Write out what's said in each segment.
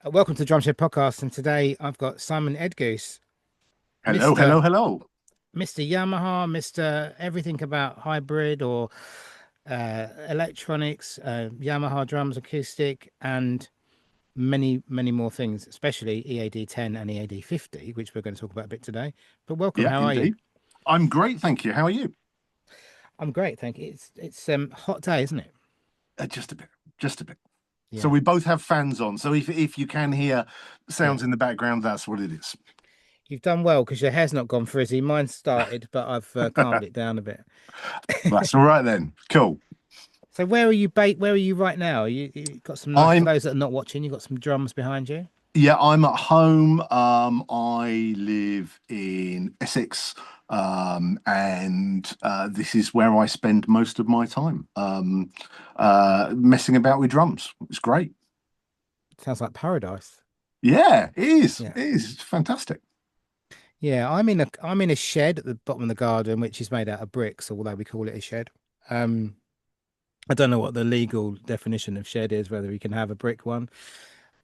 Welcome to Drum Shed Podcast, and today I've got Simon Edgoose, Hello, Mister hello, hello. Mister Yamaha, Mister Everything about hybrid or electronics, Yamaha drums, acoustic, and many more things, especially EAD 10 and EAD 50, which we're going to talk about a bit today. But welcome, Yeah, how are you? indeed. I'm great, thank you. How are you? I'm great, thank you. It's hot day, isn't it? Just a bit, just a bit. So Yeah, we both have fans on. So if you can hear yeah. sounds in the background, that's what it is. You've done well because your hair's not gone frizzy. Mine started, but I've calmed it down a bit. That's all right then. Cool. So where are you Where are you right now? You got some nice, for I'm those that are not watching, you got some drums behind you. yeah, I'm at home. I live in Essex. And this is where I spend most of my time. Messing about with drums. It's great. Sounds like paradise. Yeah, it is. Yeah. It is. It's fantastic. Yeah, I'm in a shed at the bottom of the garden, which is made out of bricks, although we call it a shed. Um, I don't know what the legal definition of shed is, whether you can have a brick one,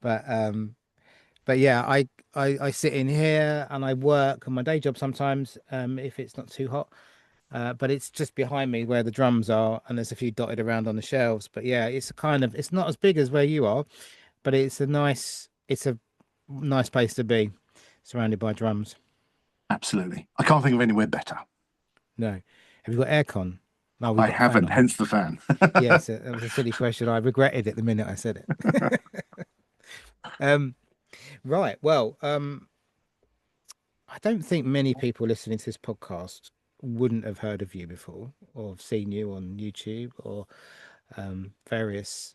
but yeah, I sit in here and I work on my day job sometimes, if it's not too hot. But it's just behind me where the drums are, and there's a few dotted around on the shelves. But yeah, it's not as big as where you are, but it's a nice place to be, surrounded by drums. Absolutely. I can't think of anywhere better. No, have you got aircon? No, we've I got the fan haven't, on. hence the fan. Yes, it was a silly question. I regretted it the minute I said it. Um, right. Well, I don't think many people listening to this podcast wouldn't have heard of you before or have seen you on YouTube or various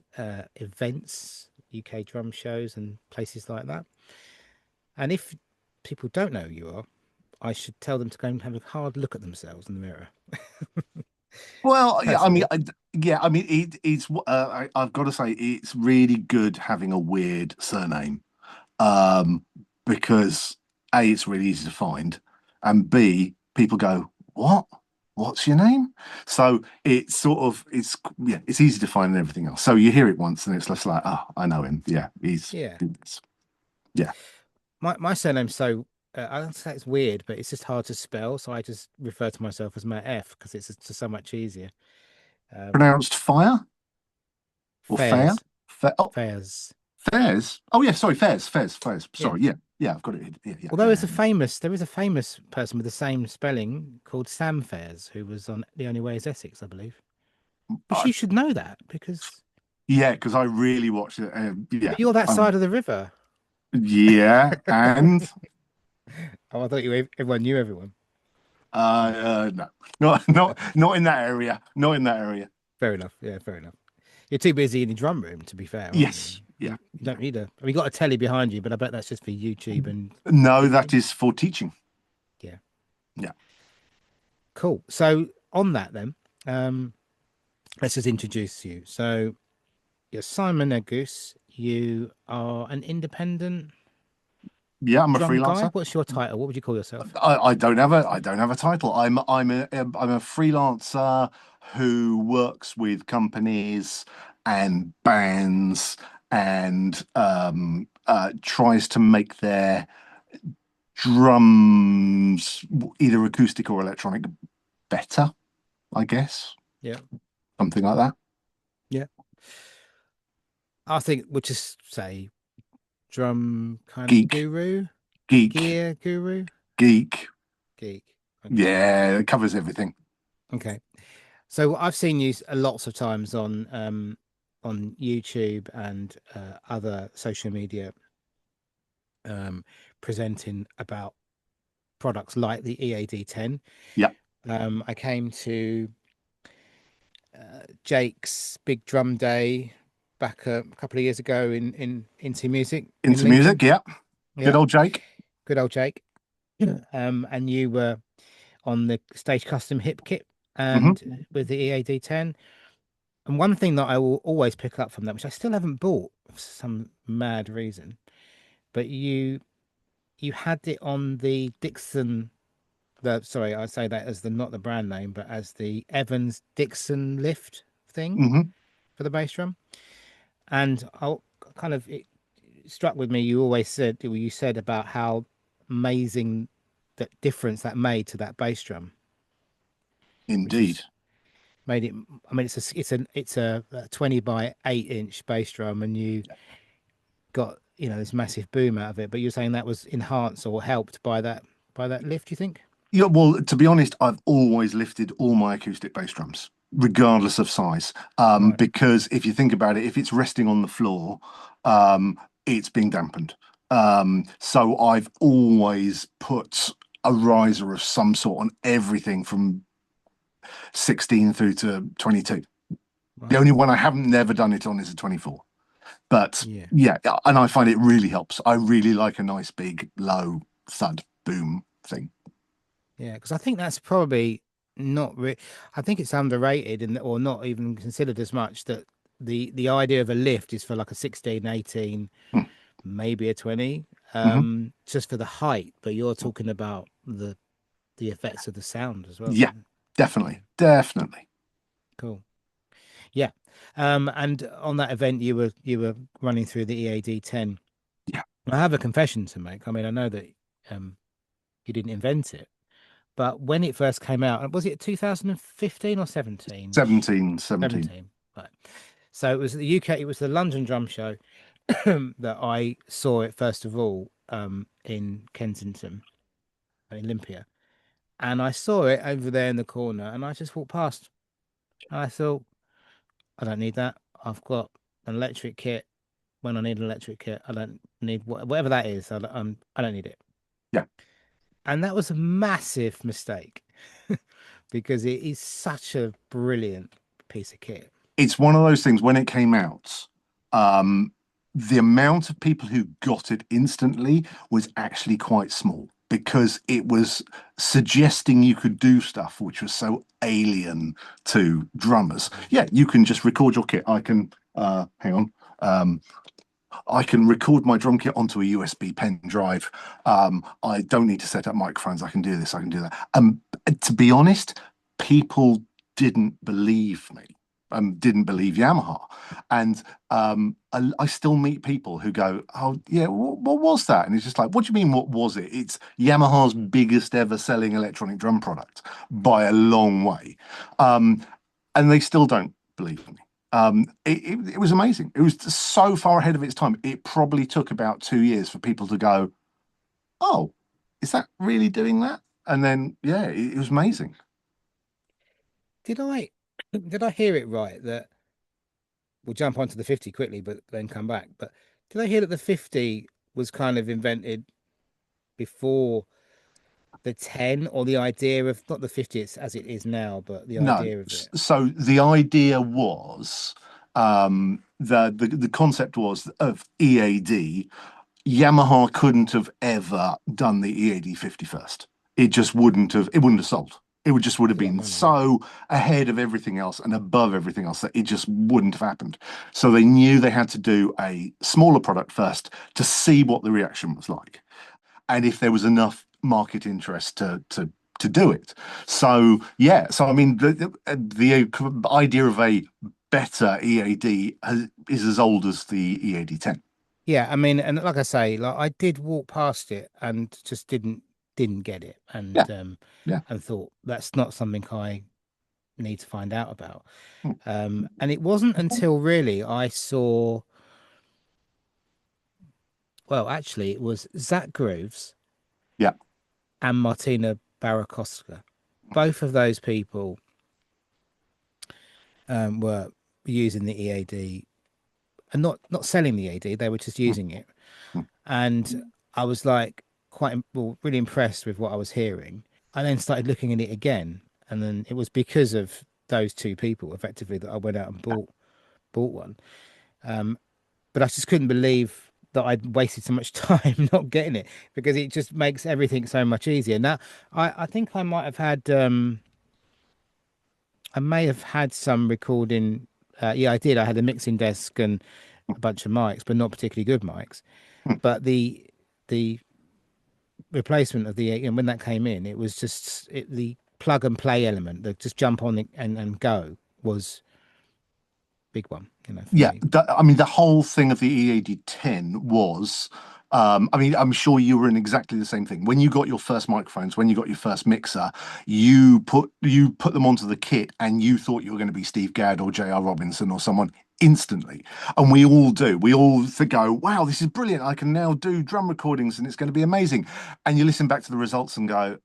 events, UK drum shows, and places like that. And if people don't know who you are, I should tell them to go and have a hard look at themselves in the mirror. Well, yeah, Personally, I've got to say, it's really good having a weird surname, um, because A, it's really easy to find, and B, people go, "What? What's your name?" So it's sort of, yeah, it's easy to find and everything else. So you hear it once, and it's just like, "Oh, I know him. Yeah, yeah. yeah, My surname's so I don't say it's weird, but it's just hard to spell. So I just refer to myself as Matt F because it's just so much easier. Um, pronounced fire or fair, Fairs, fair. Oh, Fairs. Fairs. Oh yeah, sorry, Fairs, Fairs, Fairs. Yeah. Sorry, yeah, yeah, I've got it. Yeah, yeah, Although yeah, it's a famous, there is a famous person with the same spelling called Sam Fairs who was on The Only Way is Essex, I believe. But yeah. you should know that because Yeah, because I really watched it. Yeah, but you're that um, side of the river. yeah, and Oh, I thought everyone knew everyone. no, not in that area. Not in that area. Fair enough. Yeah, fair enough. You're too busy in the drum room, to be fair, aren't you? Yes, yeah, You yeah. don't need a. I mean, you got a telly behind you, but I bet that's just for YouTube and No, that teaching. is for teaching. Yeah, Yeah, cool. So on that then, um, let's just introduce you. So you're Simon Edgoose. You are an independent yeah. I'm a drum guy. freelancer. What's your title? What would you call yourself? I don't have a title. I'm a freelancer who works with companies and bands and tries to make their drums, either acoustic or electronic, better, I guess. Yeah, Something like that. yeah. I think we'll just say drum kind of Geek, guru, geek, gear guru, geek. geek. Okay, Yeah, it covers everything. okay. So I've seen you lots of times on YouTube and other social media um presenting about products like the EAD 10. Yeah. I came to Jake's Big Drum Day back a couple of years ago in Into Music in Into Lincoln. music. Yeah. Good Yeah, old Jake. good old Jake. Yeah. And you were on the Stage Custom Hip Kit Hmm. and with the EAD 10. And one thing that I will always pick up from that, which I still haven't bought for some mad reason, but you had it on the Dixon. The sorry, I say that as the not the brand name, but as the Evans Dixon lift thing Hmm. for the bass drum. And I'll kind of struck with me. You always said you said about how amazing that difference that made to that bass drum, which Indeed. is made it. I mean, it's a 20 by 8 inch bass drum, and you got this massive boom out of it. But you're saying that was enhanced or helped by that lift, you think? Yeah, well, to be honest, I've always lifted all my acoustic bass drums, regardless of size. Right. Because if you think about it, if it's resting on the floor, um, it's being dampened. So I've always put a riser of some sort on everything from 16 through to 22. The Right. only one I haven't never done it on is a 24. But Yeah. yeah, and I find it really helps. I really like a nice big low thud boom thing. Yeah, because I think that's probably not re I think it's underrated and or not even considered as much that the idea of a lift is for like a 16, 18, Mm, maybe a 20, mhm. just for the height, but you're talking about the effects of the sound as well. Yeah, Yeah, definitely, definitely. cool. Yeah. And on that event you were running through the EAD 10. Yeah, I have a confession to make. I mean, I know that um you didn't invent it. But when it first came out, was it 2015 or 17-ish? 17, 17. 17. Right. So it was the UK, it was the London Drum Show that I saw it first of all in Kensington, Olympia. And I saw it over there in the corner and I just walked past. And I thought, I don't need that. I've got an electric kit. When I need an electric kit, I don't need whatever that is. I don't need it. Yeah, And that was a massive mistake because it is such a brilliant piece of kit. it's one of those things when it came out, um, the amount of people who got it instantly was actually quite small because it was suggesting you could do stuff which was so alien to drummers. Yeah, you can just record your kit. I can, hang on. Um, I can record my drum kit onto a USB pen drive. I don't need to set up microphones. I can do this. I can do that. To be honest, people didn't believe me. Didn't believe Yamaha, and I still meet people who go, "Oh, yeah, what was that?" And it's just like, "What do you mean? What was it? It's Yamaha's biggest ever selling electronic drum product by a long way," um, and they still don't believe me. It was amazing. It was so far ahead of its time. It probably took about 2 years for people to go, "Oh, is that really doing that?" And then, yeah, it was amazing. Did I did I hear it right that we'll jump onto the 50 quickly, but then come back. But did I hear that the 50 was kind of invented before the 10 or the idea of not the 50 it's as it is now, but the No, idea of it? so the idea was the concept was of EAD. Yamaha couldn't have ever done the EAD 50 first. It wouldn't have sold. Would have It's a lot of been money, yeah. so ahead of everything else and above everything else that it just wouldn't have happened. So they knew they had to do a smaller product first to see what the reaction was like and if there was enough market interest to do it. So yeah, so I mean the idea of a better EAD is as old as the EAD 10. Yeah, I mean, and like I say, like I did walk past it and just didn't get it Yeah, yeah. and thought that's not something I need to find out about. Mm. And it wasn't until really I saw, well, actually, it was Zach Grooves Yeah. and Martina Barakowska. Both of those people were using the EAD and not selling the EAD, they were just Mm, using it. mm, And I was like well, really impressed with what I was hearing. I then started looking at it again, and then it was because of those two people effectively that I went out and bought one. Um, but I just couldn't believe that I'd wasted so much time not getting it because it just makes everything so much easier. Now, I think I might have had I may have had some recording. Yeah, I did. I had a mixing desk and a bunch of mics, but not particularly good mics. mm. But the replacement of the and when that came in, it was just the plug and play element, the just jump on it and go was big one. for Yeah, me. I mean, the whole thing of the EAD 10 was, I mean, I'm sure you were in exactly the same thing. When you got your first microphones, when you got your first mixer, you put them onto the kit, and you thought you were going to be Steve Gadd or J.R. Robinson or someone instantly. And we all do. We all go, wow, this is brilliant. I can now do drum recordings, and it's going to be amazing. And you listen back to the results and go,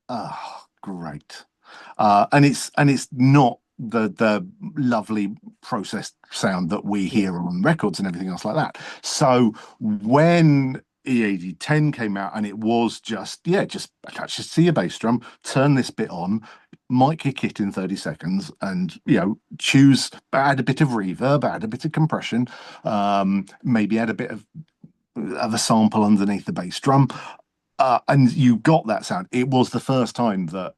oh, great. And it's not the lovely processed sound that we Yeah, hear on records and everything else like that. So when EAD 10 came out, and it was just, yeah, just attach this to your bass drum, turn this bit on, mic your kit in 30 seconds, and choose, add a bit of reverb, add a bit of compression, maybe add a bit of a sample underneath the bass drum, and you got that sound. It was the first time that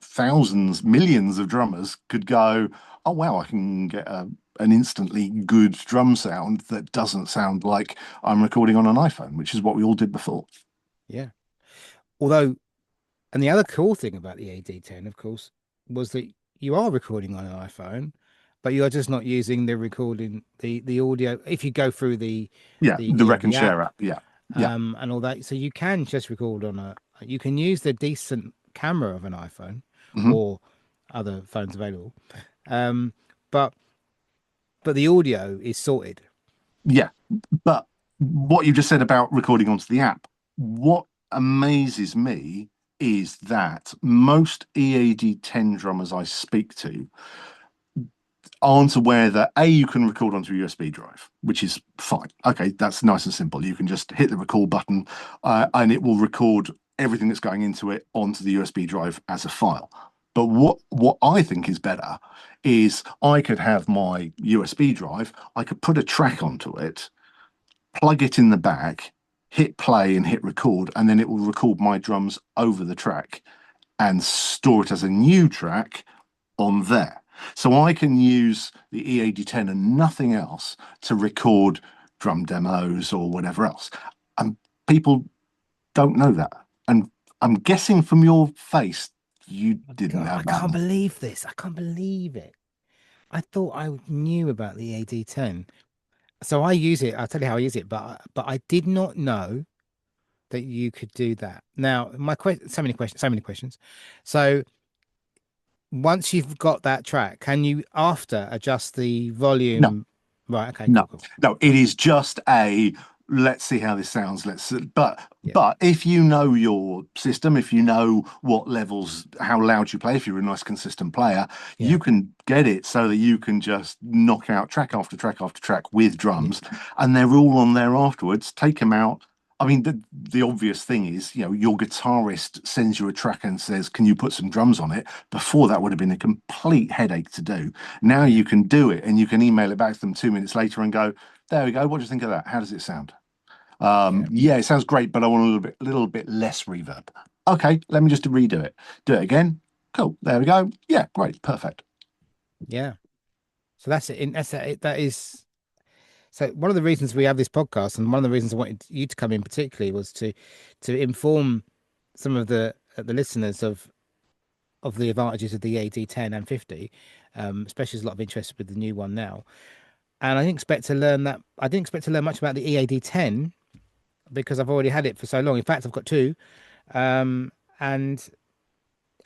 thousands, millions of drummers could go, "Oh wow, I can get an instantly good drum sound that doesn't sound like I'm recording on an iPhone," which is what we all did before. yeah. Although, and the other cool thing about the AD10, of course, was that you are recording on an iPhone, but you are just not using the audio. If you go through Yeah, the the Rec and EAD Share app, app. Yeah, yeah. and all that, so you can just record on a. You can use the decent camera of an iPhone Hmm. or other phones available, um, but the audio is sorted. Yeah. But what you just said about recording onto the app, what amazes me is that most EAD 10 drummers I speak to aren't aware that A, you can record onto a USB drive, which is fine. Okay, that's nice and simple. You can just hit the record button, and it will record everything that's going into it onto the USB drive as a file. But what I think is better is I could have my USB drive, I could put a track onto it, plug it in the back, hit play and hit record, and then it will record my drums over the track and store it as a new track on there. So I can use the EAD10 and nothing else to record drum demos or whatever else. And people don't know that. And I'm guessing from your face, you didn't God, I have that. can't believe this. I can't believe it. I thought I knew about the AD10. So I use it. I'll tell you how I use it, but I did not know that you could do that. Now, my question, so many questions, so many questions. So once you've got that track, can you after adjust the No, volume? Right. Okay. no, Cool. Cool. no. It is just a let's see how this sounds. But Yeah. if you know your system, if you know what levels, how loud you play, if you're a nice consistent player, you Yeah. can get it so that you can just knock out track after track after track with Yeah. drums, and they're all on there afterwards. Take them out. I mean, the obvious thing is, your guitarist sends you a track and says, "Can you put some drums on it?" Before, that would have been a complete headache to do. Now Yeah. you can do it, and you can email it back to them 2 minutes later and go, "There we go. What do you think of that? How does it sound?" Yeah. Yeah, it sounds great, but I want a little bit less reverb. Okay, let me just redo it. Do it again. Cool. There we go. Yeah, great. Perfect. Yeah. So that's it. That is. So one of the reasons we have this podcast, and one of the reasons I wanted you to come in particularly, was to inform some of the listeners of the advantages of the AD10 and 50, especially there's a lot of interest with the new one now. And I didn't expect to learn that. I didn't expect to learn much about the EAD10 because I've already had it for so long. In fact, I've got two, um, and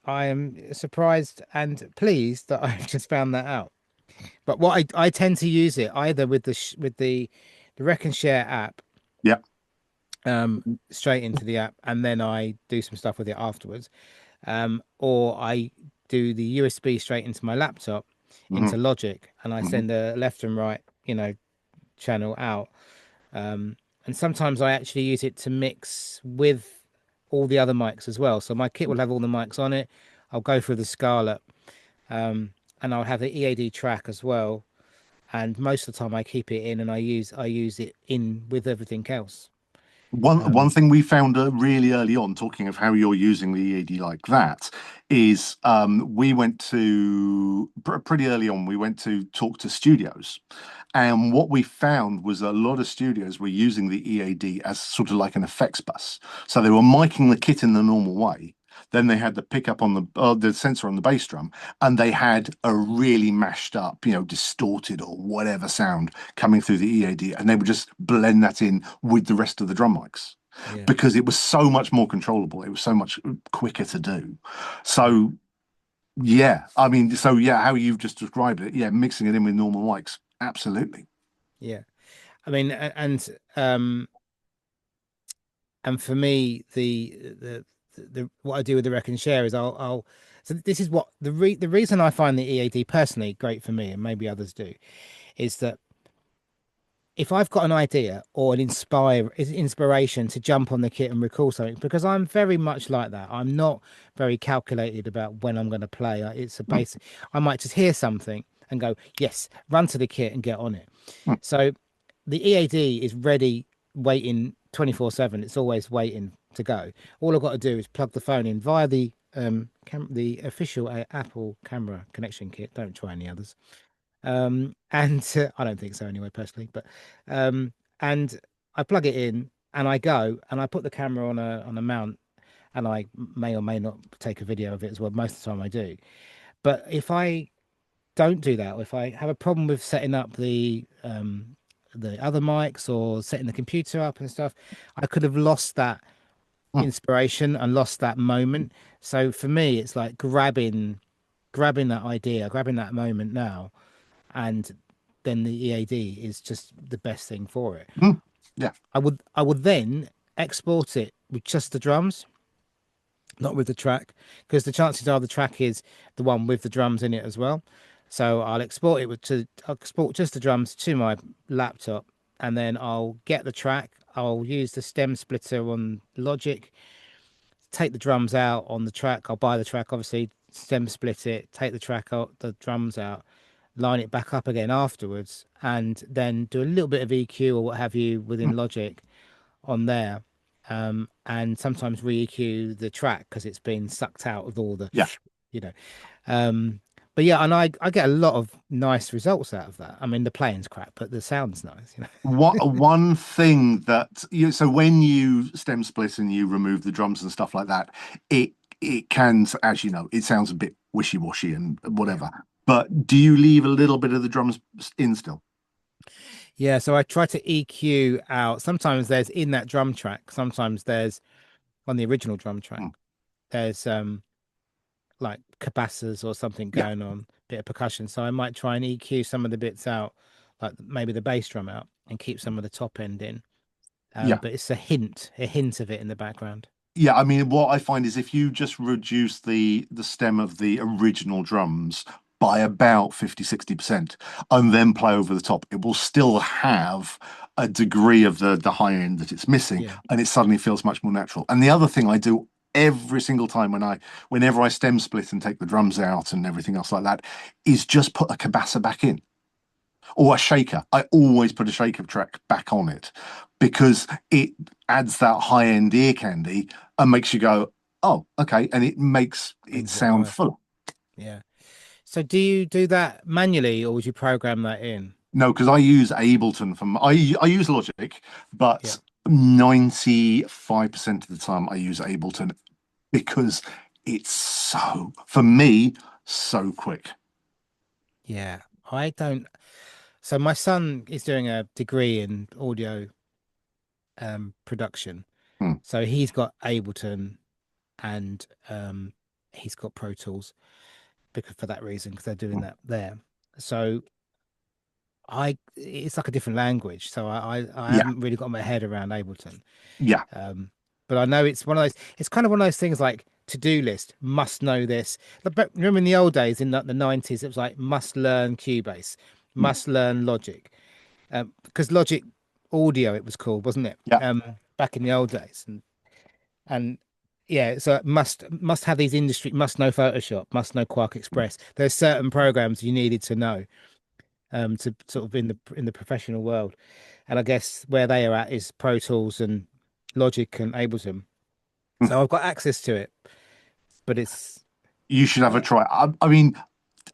I am surprised and pleased that I've just found that out. But I tend to use it either with the Rec and Share app, Yeah. straight into the app, and then I do some stuff with it afterwards, or I do the USB straight into my laptop Hmm. into Logic, and I Hmm. send a left and right, channel out. And sometimes I actually use it to mix with all the other mics as well. So my kit will have all the mics on it. I'll go through the Scarlett, um, and I'll have the EAD track as well. And most of the time I keep it in, and I use it in with everything else. One Um, thing we found really early on, talking of how you're using the EAD like that, is we went to pretty early on. We went to talk to studios, and what we found was a lot of studios were using the EAD as sort of like an effects bus. So they were miking the kit in the normal way, then they had the pickup on the sensor on the bass drum, and they had a really mashed up, distorted or whatever sound coming through the EAD, and they would just blend that in with the rest of the drum mics Yeah. because it was so much more controllable. It was so much quicker to do. Yeah. So yeah, I mean, so yeah, how you've just described it, yeah, mixing it in with normal mics, absolutely. Yeah. I mean, and for me, the what I do with the Wreck and Share is I'll so this is what the reason I find the EAD personally great for me, and maybe others do, is that if I've got an idea or an inspiration to jump on the kit and record something, because I'm very much like that. I'm not very calculated about when I'm going to play. It's a Mm, basic. I might just hear something and go, yes, run to the kit and get on it. mm. So the EAD is ready, waiting 24/7. It's always waiting to go. All I've got to do is plug the phone in via the official Apple camera connection kit. Don't try any others. And I don't think so anyway, personally. But and I plug it in and I go and I put the camera on a mount and I may or may not take a video of it as well. Most of the time I do. But if I don't do that, or if I have a problem with setting up the other mics or setting the computer up and stuff, I could have lost that Mm. inspiration and lost that moment. So for me, it's like grabbing that idea, grabbing that moment now, and then the EAD is just the best thing for it. Mm. Yeah, I would then export it with just the drums, not with the track, because the chances are the track is the one with the drums in it as well. So I'll export just the drums to my laptop, and then I'll get the track. I'll use the stem splitter on Logic, take the drums out on the track. I'll buy the track, obviously, stem split it, take the track out, the drums out, line it back up again afterwards, and then do a little bit of EQ or what have you mm. within Logic on there. And sometimes re-EQ the track because it's been sucked out of all the, Yeah. you know. Um, but yeah, and I get a lot of nice results out of that. I mean, the playing's crap, but the sound's nice. One thing that so when you stem split and you remove the drums and stuff like that, it can, as you know, it sounds a bit wishy-washy and Yeah. whatever. But do you leave a little bit of the drums in still? Yeah, so I try to EQ out. Sometimes there's in that drum track, sometimes there's on the original drum track, Mm. there's like cabasses or something Yeah, going on, bit of percussion. So I might try and EQ some of the bits out, like maybe the bass drum out, and keep some of the top end in. yeah. But it's a hint of it in the background. Yeah, I mean, what I find is if you just reduce the stem of the original drums by about 50-60% and then play over the top, it will still have a degree of the high end that it's missing, Yeah. and it suddenly feels much more natural. And the other thing I do every single time whenever I stem split and take the drums out and everything else like that, is just put a cabassa back in or a shaker. I always put a shaker track back on it because it adds that high end ear candy and makes you go, oh, okay. And it makes it Brings it sound alive. full. Yeah. So do you do that manually or would you program that in? No, because I use Ableton I use Logic, Yeah. but 95% of the time I use Ableton because it's for me, so quick. Yeah. I don't. So my son is doing a degree in audio production. Hmm. So he's got Ableton and he's got Pro Tools because for that reason, because they're doing Hmm. that there. So it's like a different language. So I Yeah, haven't really got my head around Ableton. yeah, Um, but I know it's one of those. It's kind of one of those things like to-do list. Must know this. But remember in the old days, in the '90s, it was like must learn Cubase, hmm, must learn Logic, because Logic Audio it was called, wasn't it? yeah. Back in the old days, and yeah, so must have these industry, must know Photoshop, must know Quark Express. There's certain programs you needed to know to sort of in the professional world. And I guess where they are at is Pro Tools and Logic and Ableton. So I've got access to it, but it's You should have a uh, try. I mean,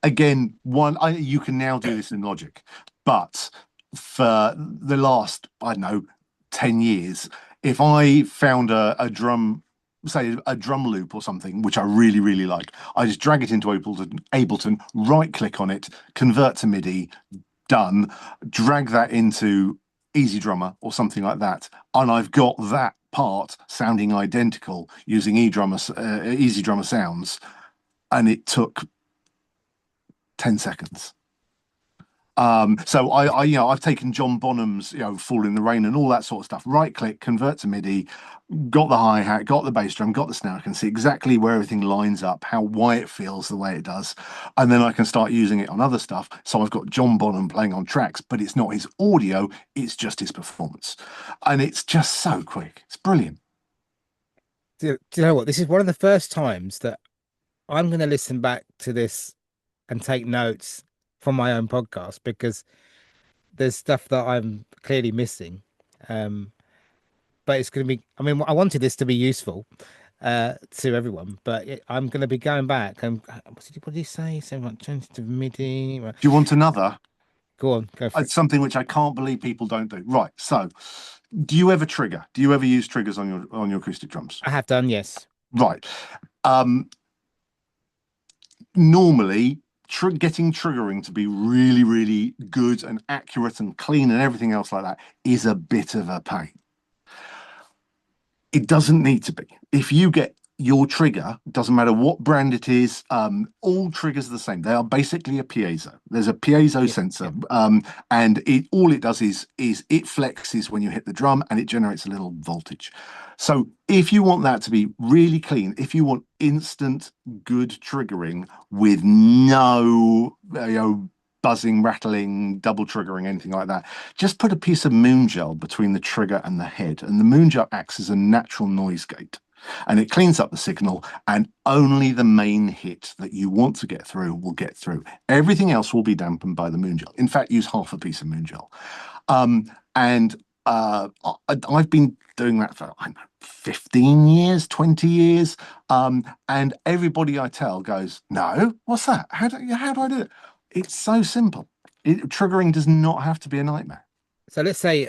again, you can now do this in Logic, but for the last, I don't know, 10 years, if I found a drum say a drum loop or something, which I really, really like. I just drag it into Ableton, right click on it, convert to MIDI, done, drag that into Easy Drummer or something like that. And I've got that part sounding identical using Easy Drummer sounds. And it took 10 seconds. So I've taken John Bonham's, Fall in the Rain and all that sort of stuff. Right click, convert to MIDI, got the hi-hat, got the bass drum, got the snare. I can see exactly where everything lines up, why it feels the way it does. And then I can start using it on other stuff. So I've got John Bonham playing on tracks, but it's not his audio, it's just his performance. And it's just so quick. It's brilliant. Do you know what? This is one of the first times that I'm going to listen back to this and take notes from my own podcast because there's stuff that I'm clearly missing. Um, but it's going to be, I mean, I wanted this to be useful to everyone, but I'm going to be going back and what did he say? So like change to MIDI. Well, Do you want another? go on, go for it. It's something which I can't believe people don't do. Right. So, do you ever trigger? Do you ever use triggers on your acoustic drums? I have done, yes. Right. Um, Normally, getting triggering to be really, really good and accurate and clean and everything else like that is a bit of a pain. It doesn't need to be. If you get your trigger, doesn't matter what brand it is, all triggers are the same. They are basically a piezo. There's a piezo Yeah, yeah. sensor, and it does is it flexes when you hit the drum and it generates a little voltage. So if you want that to be really clean, if you want instant good triggering with no buzzing, rattling, double triggering, anything like that, just put a piece of moon gel between the trigger and the head. And the moon gel acts as a natural noise gate. And it cleans up the signal, and only the main hit that you want to get through will get through. Everything else will be dampened by the moon gel. In fact, use half a piece of moon gel. And I've been doing that for, I don't know, 15 years, 20 years. And everybody I tell goes, no, what's that? How do I do it? It's so simple. Triggering does not have to be a nightmare. So let's say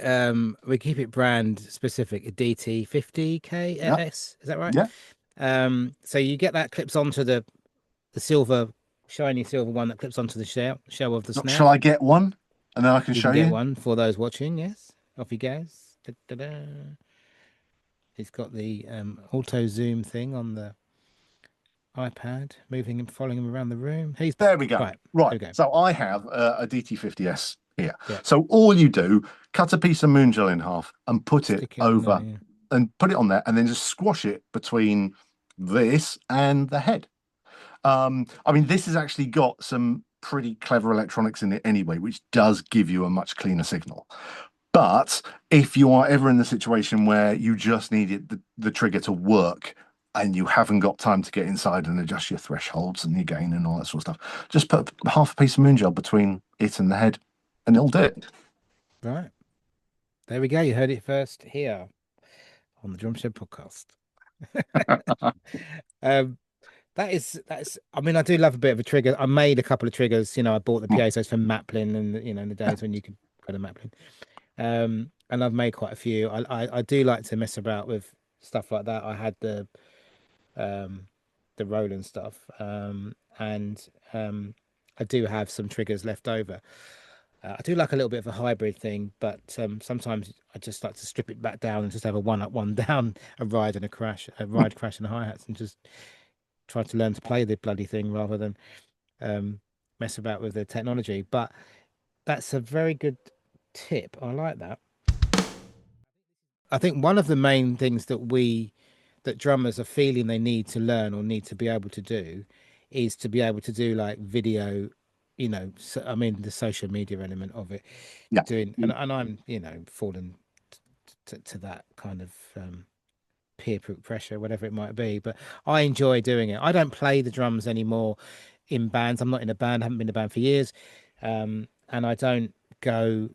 we keep it brand specific, a DT50 Yeah, KS, is that right? yeah. So you get that clips onto the silver, shiny silver one that clips onto the shell of the snare. Shall I get one? And then I can You show can get you. one for those watching, yes. Off he goes. Da-da-da. He's got the auto zoom thing on the iPad, moving and following him around the room. He's There we go. right. Right. There we go. So I have a DT50S here. Yeah. So all you do, cut a piece of moon gel in half and put it Stick it on there. over Yeah. and put it on there and then just squash it between this and the head. I mean, this has actually got some pretty clever electronics in it anyway, which does give you a much cleaner signal. But if you are ever in the situation where you just needed the trigger to work and you haven't got time to get inside and adjust your thresholds and your gain and all that sort of stuff, just put half a piece of moon gel between it and the head and it'll do it. Right. There we go. You heard it first here on the Drum Shed podcast. Um, that's. I mean, I do love a bit of a trigger. I made a couple of triggers. I bought the piezos from Maplin, and in the days when you could go to Maplin. And I've made quite a few. I do like to mess about with stuff like that. I had um the Roland stuff, and I do have some triggers left over. I do like a little bit of a hybrid thing, but sometimes I just like to strip it back down and just have a one up, one down, a ride and a crash, a ride, crash, and a hi-hats, and just try to learn to play the bloody thing rather than um, mess about with the technology. But that's a very good tip. I like that. I think one of the main things that drummers are feeling they need to learn or need to be able to do is to be able to do like video, so, I mean, the social media element of it, Yeah. doing, and I'm, falling to that kind of peer pressure, whatever it might be. But I enjoy doing it. I don't play the drums anymore in bands. I'm not in a band. I haven't been in a band for years, and I don't go.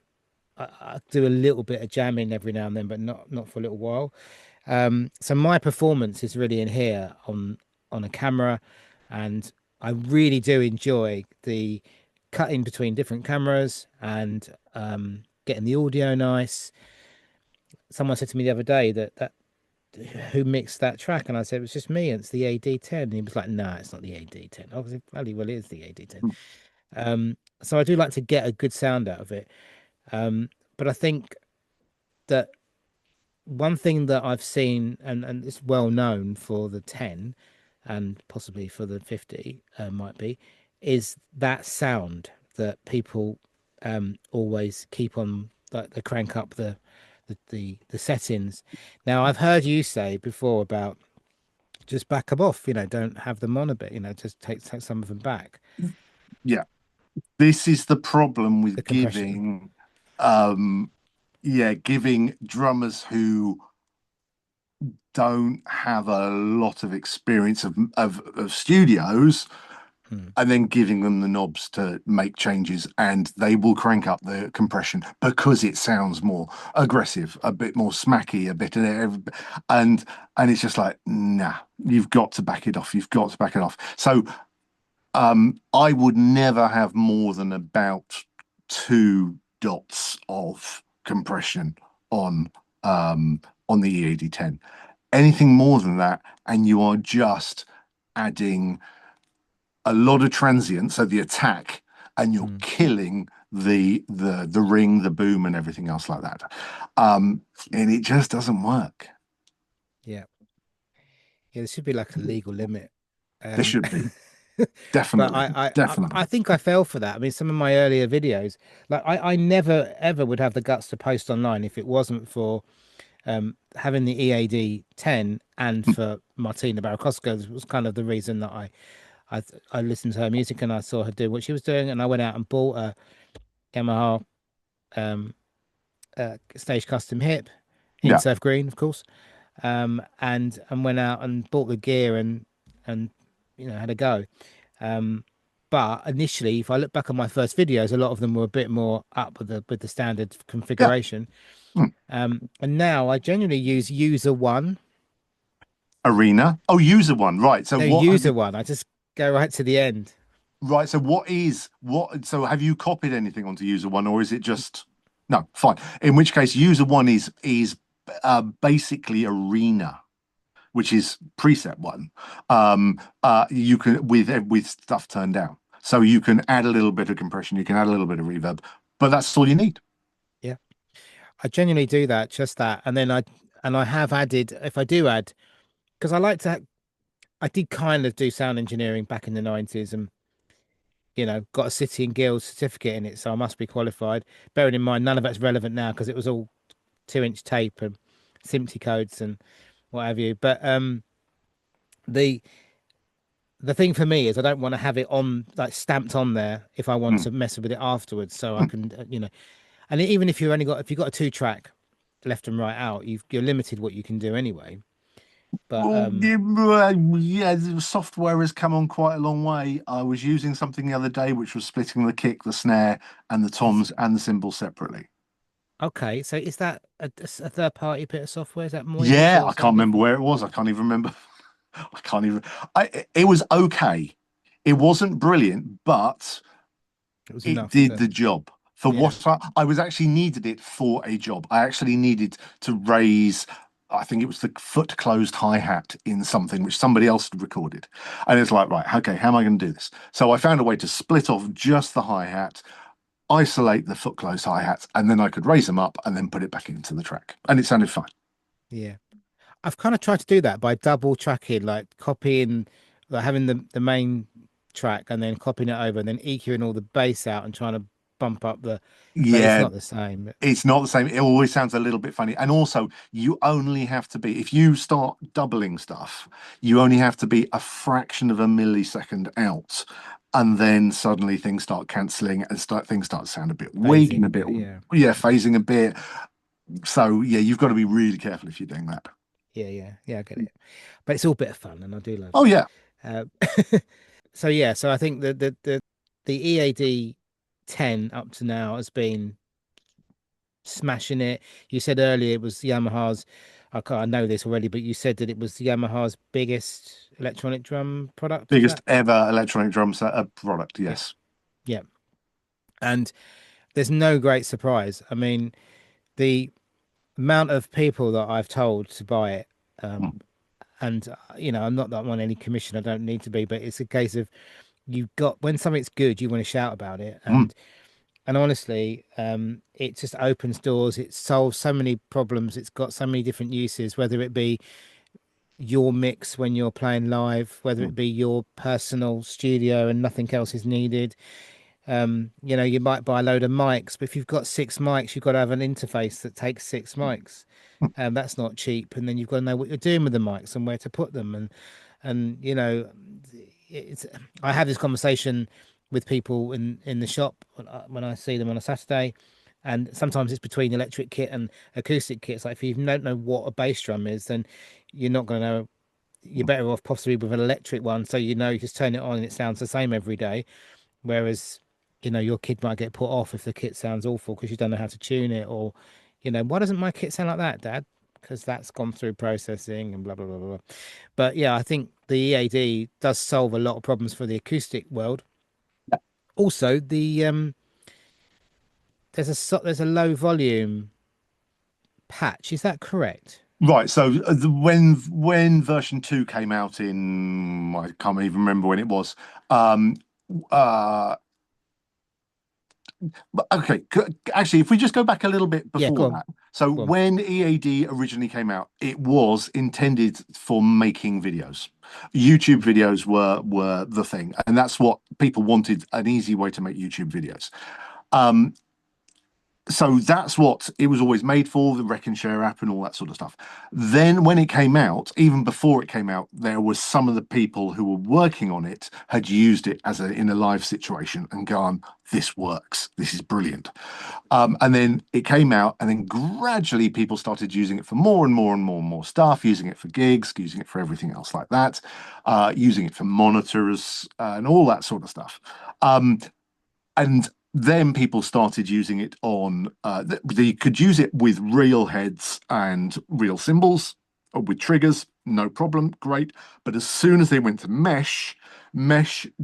I do a little bit of jamming every now and then, but not for a little while. So my performance is really in here on a camera, and I really do enjoy the cutting between different cameras and getting the audio nice. Someone said to me the other day that who mixed that track? And I said, it was just me. And it's the AD10. And he was like, no, it's not the AD10. I was like, bloody well, it is the AD10. So I do like to get a good sound out of it. But I think that one thing that I've seen, and it's well known for the 10 and possibly for the 50, might be, is that sound that people always keep on, like they crank up the settings. Now, I've heard you say before about just back them off, don't have them on a bit, just take some of them back, Yeah. This is the problem the with compression. um, giving drummers who don't have a lot of experience of studios Hmm. and then giving them the knobs to make changes, and they will crank up the compression because it sounds more aggressive, a bit more smacky, a bit and and it's just like, nah, you've got to back it off. You've got to back it off. So I would never have more than about 2 dots of compression on on the EAD10. Anything more than that, and you are just adding a lot of transient, so the attack, and you're Hmm. killing the ring, the boom, and everything else like that. And it just doesn't work. Yeah. Yeah, there should be like a legal limit. There Um, should be. but Definitely. I Definitely. think I fell for that. I mean, some of my earlier videos, like I never ever would have the guts to post online if it wasn't for having the EAD 10 and for Martina Barakowska was kind of the reason that I I listened to her music and I saw her do what she was doing, and I went out and bought a Yamaha um stage custom hip in Yeah. surf green, of course, and went out and bought the gear and had a go. Um, but initially, if I look back on my first videos, a lot of them were a bit more up with the standard Yeah. configuration. Mm. And now I generally use user one. Arena. Oh, user one. Right. So No, what have user you one. I just go right to the end. right. So what so have you copied anything onto user one, or is it just no, fine. In which case user one is basically arena, which is preset one. You can with stuff turned down. So you can add a little bit of compression, you can add a little bit of reverb, but that's all you need. Yeah, I genuinely do that, just that, and then I have added if I do add because I like to. I did kind of do sound engineering back in the 90s and got a City and Guilds certificate in it, so I must be qualified. Bearing in mind none of that's relevant now because it was all 2-inch tape and SMPTE codes and what have you. But the the thing for me is I don't want to have it on like stamped on there if I want Mm, to mess with it afterwards. So I mm. can, and even if if you've got a 2-track left and right out, you're limited what you can do anyway. But Well, yeah, the software has come on quite a long way. I was using something the other day which was splitting the kick, the snare, and the is toms and the cymbals separately. okay. So is that a third party bit of software? Is that Moises Yeah, or I can't something remember different? where it was. I can't even remember. I can't even. It was okay. It wasn't brilliant, but It was it enough did to, the job for yeah, what I was actually needed it for a job. I actually needed to raise, I think it was the foot closed hi-hat in something which somebody else had recorded. And it's like, right, okay, how am I going to do this? So I found a way to split off just the hi-hat, isolate the foot closed hi-hats, and then I could raise them up and then put it back into the track. And it sounded fine. yeah. I've kind of tried to do that by double tracking, like copying, like having the main track and then copying it over and then EQing all the bass out and trying to bump up but it's Yeah, not the same. it's not the same. It always sounds a little bit funny. And also, you only have to be, if you start doubling stuff, you only have to be a fraction of a millisecond out. And then suddenly things start cancelling and things start to sound a bit weak and Phasing a a bit, bit, yeah. yeah, phasing a bit. So, yeah, you've got to be really careful if you're doing that. Yeah, I get it. But it's all a bit of fun and I do love Oh, it. yeah. Uh, so yeah, so I think the EAD 10 up to now has been smashing it. You said earlier it was Yamaha's. I know this already, but you said that it was Yamaha's biggest electronic drum product. Was Biggest that? ever electronic drum set product. Yeah, Yes. yeah. And there's no great surprise. I mean, the amount of people that I've told to buy it And I'm not that I'm on any commission. I don't need to be, but it's a case of you've got when something's good, you want to shout about it. Mm. And honestly, it just opens doors. It solves so many problems. It's got so many different uses, whether it be your mix when you're playing live, whether Mm. it be your personal studio and nothing else is needed. You might buy a load of mics, but if you've got six mics, you've got to have an interface that takes six mics. That's not cheap. And then you've got to know what you're doing with the mics and where to put them. And it's I have this conversation with people in the shop when I see them on a Saturday, and sometimes it's between electric kit and acoustic kit. It's like if you don't know what a bass drum is, then you're not going to know. You're better off possibly with an electric one, so you just turn it on and it sounds the same every day. Whereas, your kid might get put off if the kit sounds awful because you don't know how to tune it, or, why doesn't my kit sound like that, Dad? Because that's gone through processing and blah blah blah blah. But yeah, I think the EAD does solve a lot of problems for the acoustic world. Also, there's a low volume patch. Is that correct? Right. So when version 2 came out in, I can't even remember when it was. Um, uh, but okay, actually, if we just go back a little bit Yeah, go before on, that. So go on. when EAD originally came out, it was intended for making videos. YouTube videos were the thing, and that's what people wanted, an easy way to make YouTube videos. Um, so that's what it was always made for, the Wreck and Share app and all that sort of stuff. Then when it came out, even before it came out, there was some of the people who were working on it had used it in a live situation and gone, this works, this is brilliant. And then it came out, and then gradually people started using it for more and more and more and more stuff, using it for gigs, using it for everything else like that, using it for monitors and all that sort of stuff. And then people started using it on, they could use it with real heads and real cymbals or with triggers, no problem, great. But as soon as they went to mesh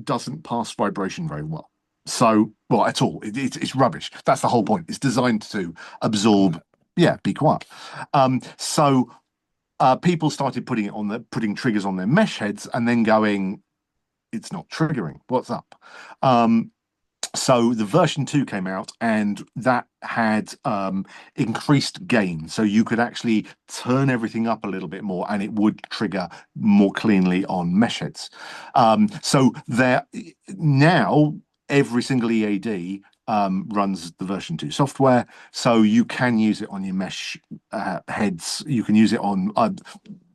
doesn't pass vibration very well. So, well, at all. It's rubbish. That's the whole point. It's designed to absorb, Quiet. yeah, be quiet. So people started putting triggers on their mesh heads and then going, it's not triggering. What's up? Um, so the version 2 came out and that had increased gain, so you could actually turn everything up a little bit more and it would trigger more cleanly on mesh heads. So there now every single EAD runs the version 2 software, so you can use it on your mesh heads. You can use it on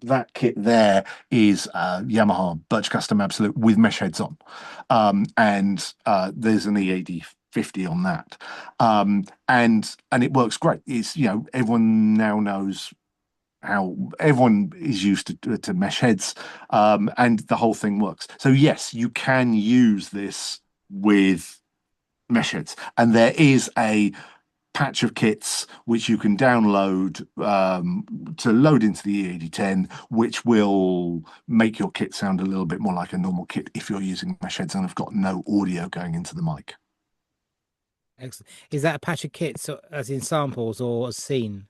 that kit. There is Yamaha Birch Custom Absolute with mesh heads on, and there's an EAD 50 on that, and it works great. It's everyone now knows how everyone is used to mesh heads, and the whole thing works. So yes, you can use this with mesh heads, and there is a patch of kits which you can download to load into the EAD10, which will make your kit sound a little bit more like a normal kit if you're using mesh heads and have got no audio going into the mic. Excellent. Is that a patch of kits, as in samples or a scene?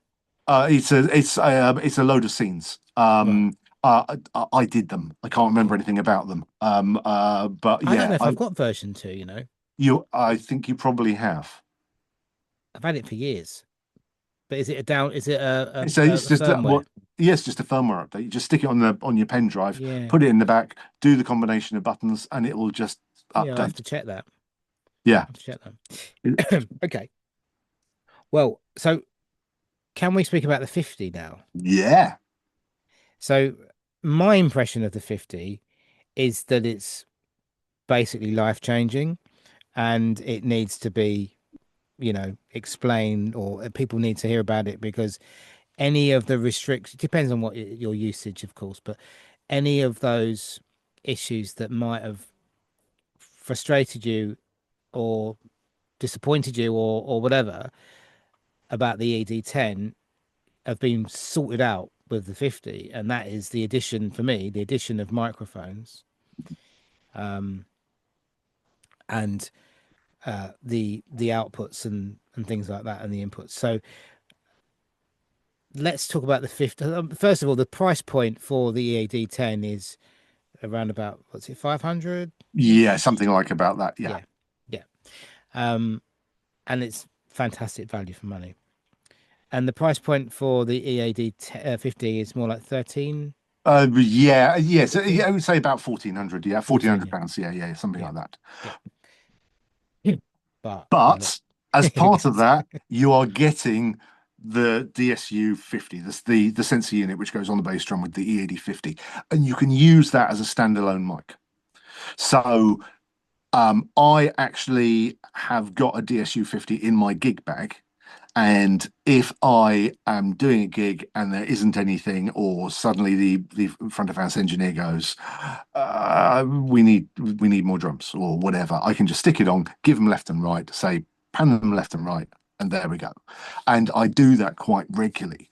It's a load of scenes. Right. I did them. I can't remember anything about them. But I don't yeah, know if I've got version 2, you know. I think you probably have. I've had it for years. But is it is it It's a just that firmware? what yes, just a firmware update. You just stick it on your pen drive, Yeah. put it in the back, do the combination of buttons, and it will just Yeah, I'll have update. to check that. Yeah, I have to check that. Okay. Well, so can we speak about the 50 now? yeah. So my impression of the 50 is that it's basically life changing and it needs to be, explained, or people need to hear about it, because any of the restrictions depends on what your usage, of course, but any of those issues that might have frustrated you or disappointed you or whatever about the ED10 have been sorted out with the 50, and that is the addition for me, the addition of microphones, um, and the outputs and things like that, and the inputs. So let's talk about the 50. First of all, the price point for the EAD 10 is around about, what's it, Yeah, 500-ish? something like about that. Yeah. Yeah. Yeah. Um, and it's fantastic value for money. And the price point for the EAD 50 is more like 13, Yeah, yes, yeah, 14, I would say about 1,400. Yeah, 14. £1,400. Yeah, yeah, something Yeah. like that. Yeah. Yeah. But you look, But as here we part of go. that, you are getting the DSU 50, the sensor unit which goes on the bass drum with the EAD 50, and you can use that as a standalone mic. So I actually have got a DSU 50 in my gig bag. And if I am doing a gig and there isn't anything, or suddenly the front of house engineer goes, we need more drums or whatever, I can just stick it on, give them left and right, say pan them left and right, and there we go. And I do that quite regularly.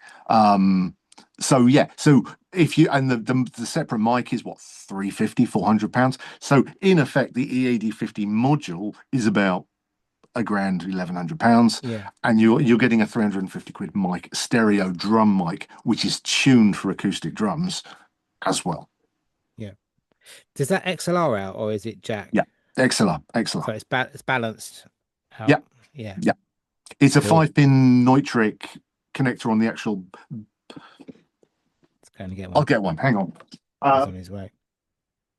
So yeah, so if you and the separate mic is what, 350, £400. So in effect, the EAD 50 module is about a grand, £1,100, Yeah. and you're getting a 350 quid mic, stereo drum mic, which is tuned for acoustic drums as well. Yeah. Does that XLR out or is it Yeah, jack? XLR, XLR. So it's balanced Yeah, out. Yeah. yeah. It's a Cool. 5-pin Neutrik connector on the actual. It's going to get I'll one. get one. Hang on. He's Uh, on his way.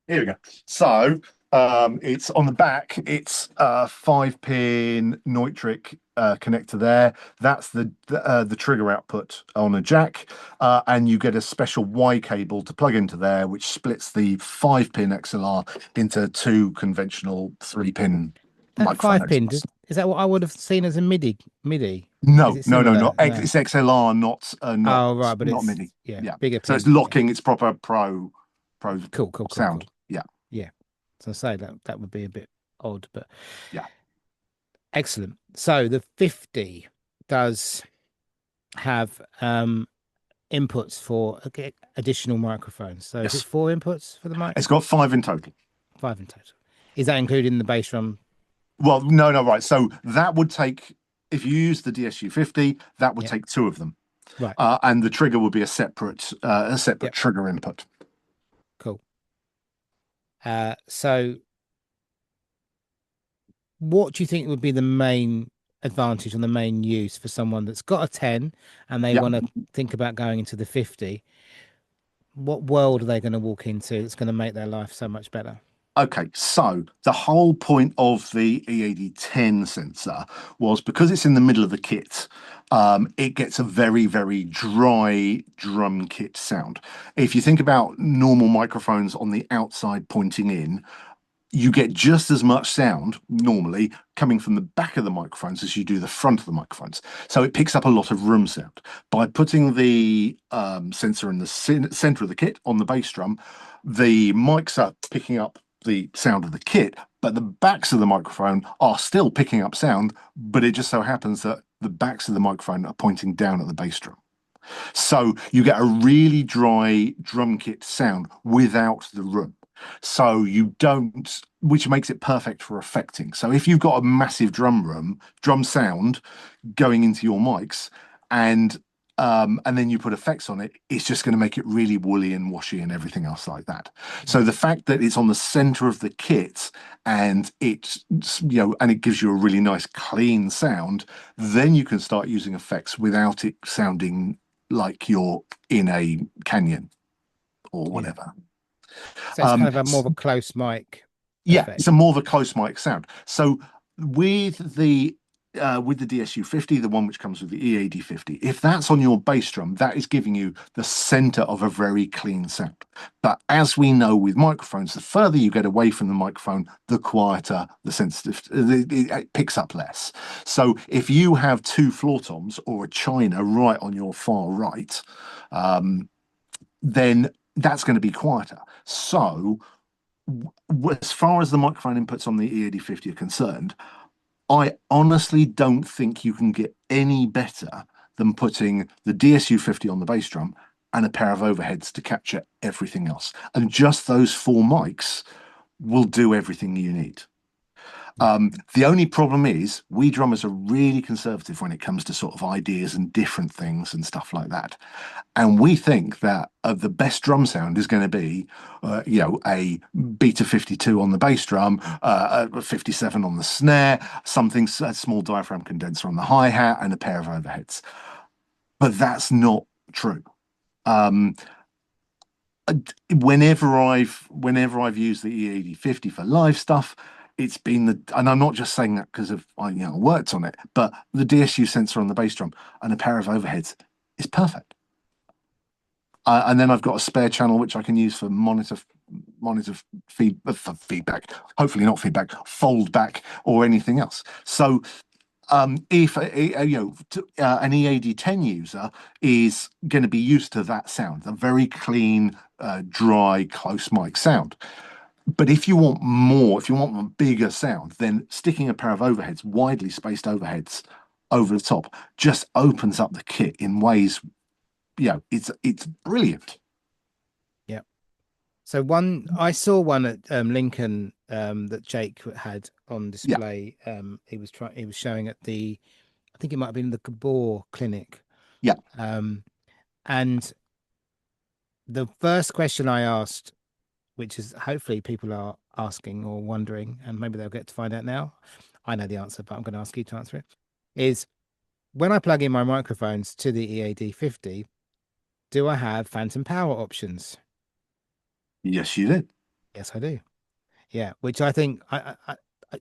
Here we go. So it's on the back. It's a 5-pin Neutrik connector there. That's the trigger output on a jack, and you get a special Y cable to plug into there, which splits the 5-pin XLR into two conventional 3-pin That microphone five pin, XLRs. is that what I would have seen as a MIDI? MIDI? Is No, it no, no, similar? not No. It's XLR, not Oh, right, but not it's MIDI. yeah, Yeah, bigger so it's pin. Yeah. locking. It's proper pro Cool, cool, cool, sound. cool. Yeah, Yeah. So I say that would be a bit odd, but yeah. excellent. So the 50 does have inputs for additional microphones. So is it Yes, four inputs for the mic? it's got five in total. Five in total. Is that including the bass drum? Well, no, no, right. So that would take, if you use the DSU 50, that would Yeah. take two of them, Right. and the trigger would be a separate Yep. trigger input. Cool. So what do you think would be the main advantage and the main use for someone that's got a 10 and they Yeah. want to think about going into the 50? What world are they going to walk into that's going to make their life so much better? Okay. So the whole point of the EAD 10 sensor was because it's in the middle of the kit. It gets a very, very dry drum kit sound. If you think about normal microphones on the outside pointing in, you get just as much sound normally coming from the back of the microphones as you do the front of the microphones. So it picks up a lot of room sound. By putting the sensor in the center of the kit on the bass drum, the mics are picking up the sound of the kit, but the backs of the microphone are still picking up sound, but it just so happens that the backs of the microphone are pointing down at the bass drum. So you get a really dry drum kit sound without the room. So you don't, which makes it perfect for effecting. So if you've got a massive drum sound going into your mics, and then you put effects on it, it's just going to make it really woolly and washy and everything else like that. So the fact that it's on the center of the kit and and it gives you a really nice clean sound, then you can start using effects without it sounding like you're in a canyon or Yeah. whatever. So it's kind Um, of a more of a close mic yeah, effect. it's a more of a close mic sound. So with the DSU 50, the one which comes with the EAD 50, if that's on your bass drum, that is giving you the center of a very clean sound. But as we know with microphones, the further you get away from the microphone, the quieter the sensitive, it picks up less. So if you have two floor toms or a china right on your far right, um, then that's going to be quieter. So as far as the microphone inputs on the EAD 50 are concerned, I honestly don't think you can get any better than putting the DSU 50 on the bass drum and a pair of overheads to capture everything else. And just those four mics will do everything you need. Yeah. The only problem is we drummers are really conservative when it comes to sort of ideas and different things and stuff like that. And we think that the best drum sound is going to be, a beta 52 on the bass drum, a 57 on the snare, a small diaphragm condenser on the hi-hat, and a pair of overheads. But that's not true. Um, whenever I've used the EAD 50 for live stuff, it's been and I'm not just saying that because of I worked on it, but the DSU sensor on the bass drum and a pair of overheads is perfect. And then I've got a spare channel which I can use for monitor for feedback, hopefully not feedback, fold back or anything else. So if an EAD10 user is going to be used to that sound, a very clean, dry, close mic sound. But if you want more, if you want a bigger sound, then sticking a pair of overheads, widely spaced overheads, over the top, just opens up the kit in ways. It's brilliant. Yeah. So one, I saw one at Lincoln that Jake had on Yeah, display. He was showing at I think it might have been the Gabor clinic. yeah, Um, and the first question I asked, which is hopefully people are asking or wondering, and maybe they'll get to find out now. I know the answer, but I'm going to ask you to answer it. Is when I plug in my microphones to the EAD 50, do I have phantom power options? yes, you did. Yes, I do. Yeah, which I think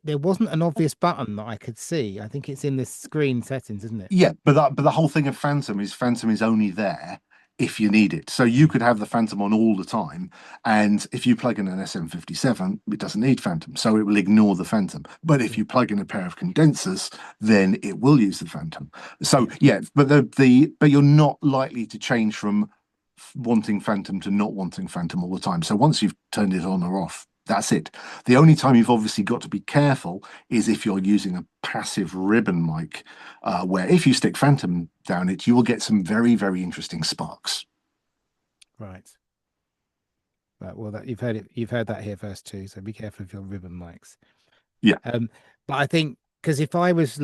there wasn't an obvious button that I could see. I think it's in the screen settings, isn't it? Yeah, but the whole thing of Phantom is only there if you need it. So you could have the Phantom on all the time, and if you plug in an SM57, it doesn't need Phantom, so it will ignore the Phantom. But if Yeah, you plug in a pair of condensers, then it will use the Phantom. So yeah, yeah, but you're not likely to change from wanting Phantom to not wanting Phantom all the time. So once you've turned it on or off, that's it. The only time you've obviously got to be careful is if you're using a passive ribbon mic, where if you stick Phantom down it, you will get some very, very interesting sparks. right. Right. Well, that you've heard it. You've heard that here first too. So be careful of your ribbon mics. Yeah, Um, but I think because if I was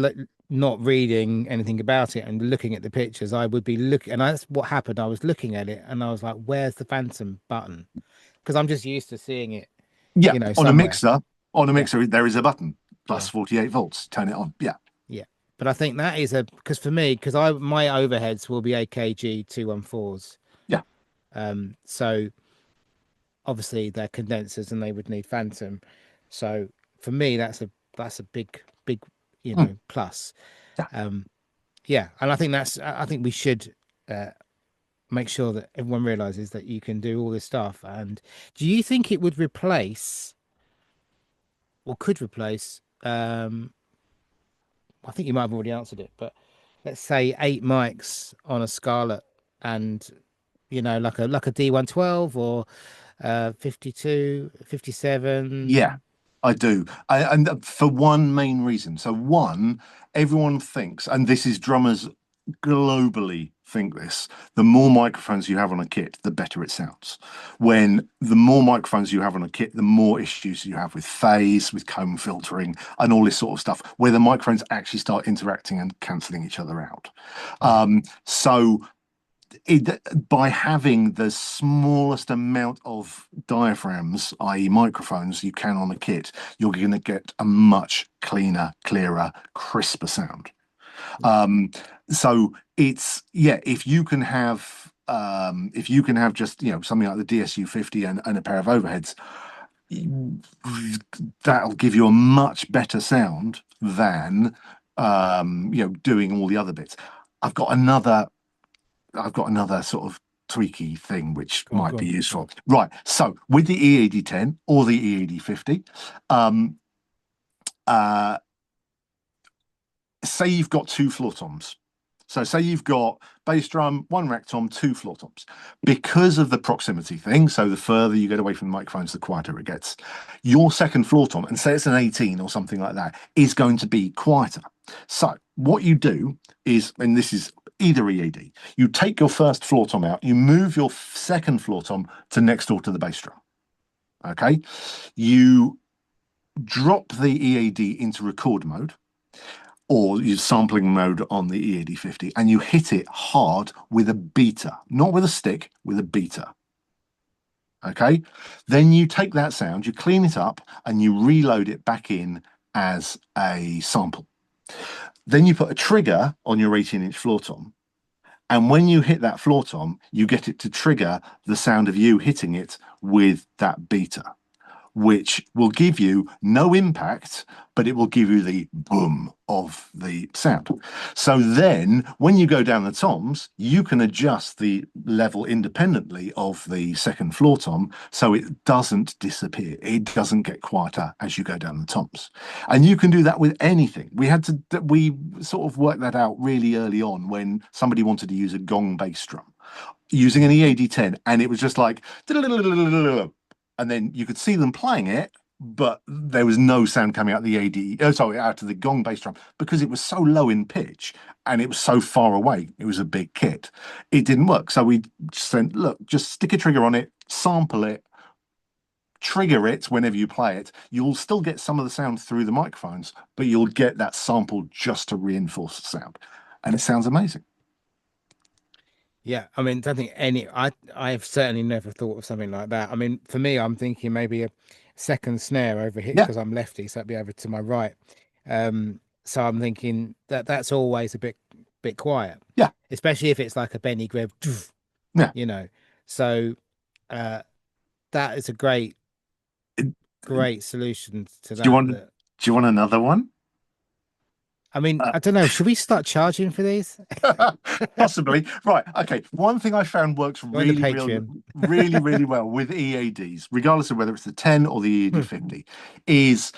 not reading anything about it and looking at the pictures, I would be looking, and that's what happened. I was looking at it and I was like, "Where's the phantom button?" Because I'm just used to seeing it, yeah. On a somewhere. mixer, Yeah, there is a button plus yeah, 48 volts. Turn it on. Yeah, yeah. But I think that is a because for me, because I my overheads will be AKG 214s. yeah. So obviously they're condensers and they would need phantom. So for me, that's a big Mm, plus. yeah. Um, yeah, and I think I think we should uh, make sure that everyone realizes that you can do all this stuff. And do you think it would replace or could replace? I think you might have already answered it, but let's say 8 mics on a Scarlett, and like a D112 or 52, Yeah, 57. I do. And for one main reason. So, one, everyone thinks, and this is drummers globally think this, the more microphones you have on a kit, the better it sounds. When the more microphones you have on a kit, the more issues you have with phase, with comb filtering, and all this sort of stuff, where the microphones actually start interacting and cancelling each other out. Yeah, So, by having the smallest amount of diaphragms, i.e., microphones, you can on a kit, you're going to get a much cleaner, clearer, crisper sound. yeah, Um, so it's yeah, if you can have just something like the DSU 50 and a pair of overheads, that'll give you a much better sound than doing all the other bits. I've got another I've got another sort of tweaky thing which go on, might go be on, go useful. on. Right. So with the EAD10 or the EAD50, um, uh, say you've got two floor toms. So say you've got bass drum, one rack tom, two floor toms. Because of the proximity thing, so the further you get away from the microphones, the quieter it gets. Your second floor tom, and say it's an 18 or something like that, is going to be quieter. So what you do is, and this is either EAD, you take your first floor tom out, you move your second floor tom to next door to the bass drum. Okay. You drop the EAD into record mode or use sampling mode on the EAD 50 and you hit it hard with a beater, not with a stick, with a beater. Okay. Then you take that sound, you clean it up, and you reload it back in as a sample. Then you put a trigger on your 18-inch floor tom. And when you hit that floor tom, you get it to trigger the sound of you hitting it with that beater, which will give you no impact, but it will give you the boom of the sound. So then when you go down the toms, you can adjust the level independently of the second floor tom so it doesn't disappear. It doesn't get quieter as you go down the toms. And you can do that with anything. We sort of worked that out really early on when somebody wanted to use a gong bass drum using an EAD10, and it was just like, and then you could see them playing it, but there was no sound coming out the AD, sorry, out of the gong bass drum because it was so low in pitch and it was so far away. It was a big kit. It didn't work. So we said, look, just stick a trigger on it, sample it, trigger it whenever you play it. You'll still get some of the sound through the microphones, but you'll get that sample just to reinforce the sound. And it sounds amazing. Yeah, I mean, don't think any. I've certainly never thought of something like that. I mean, for me, I'm thinking maybe a second snare over here Yeah, because I'm lefty, so that'd be over to my right. So I'm thinking that that's always a bit quiet, yeah, especially if it's like a Benny Greb, yeah. you know. So uh, that is a Do great solution to you that. want That do you want another one? I mean, Uh, I don't know. Should we start charging for these? Possibly. Right. Okay. One thing I found works Join the really, Patreon. really well with EADs, regardless of whether it's the 10 or the EAD 50, is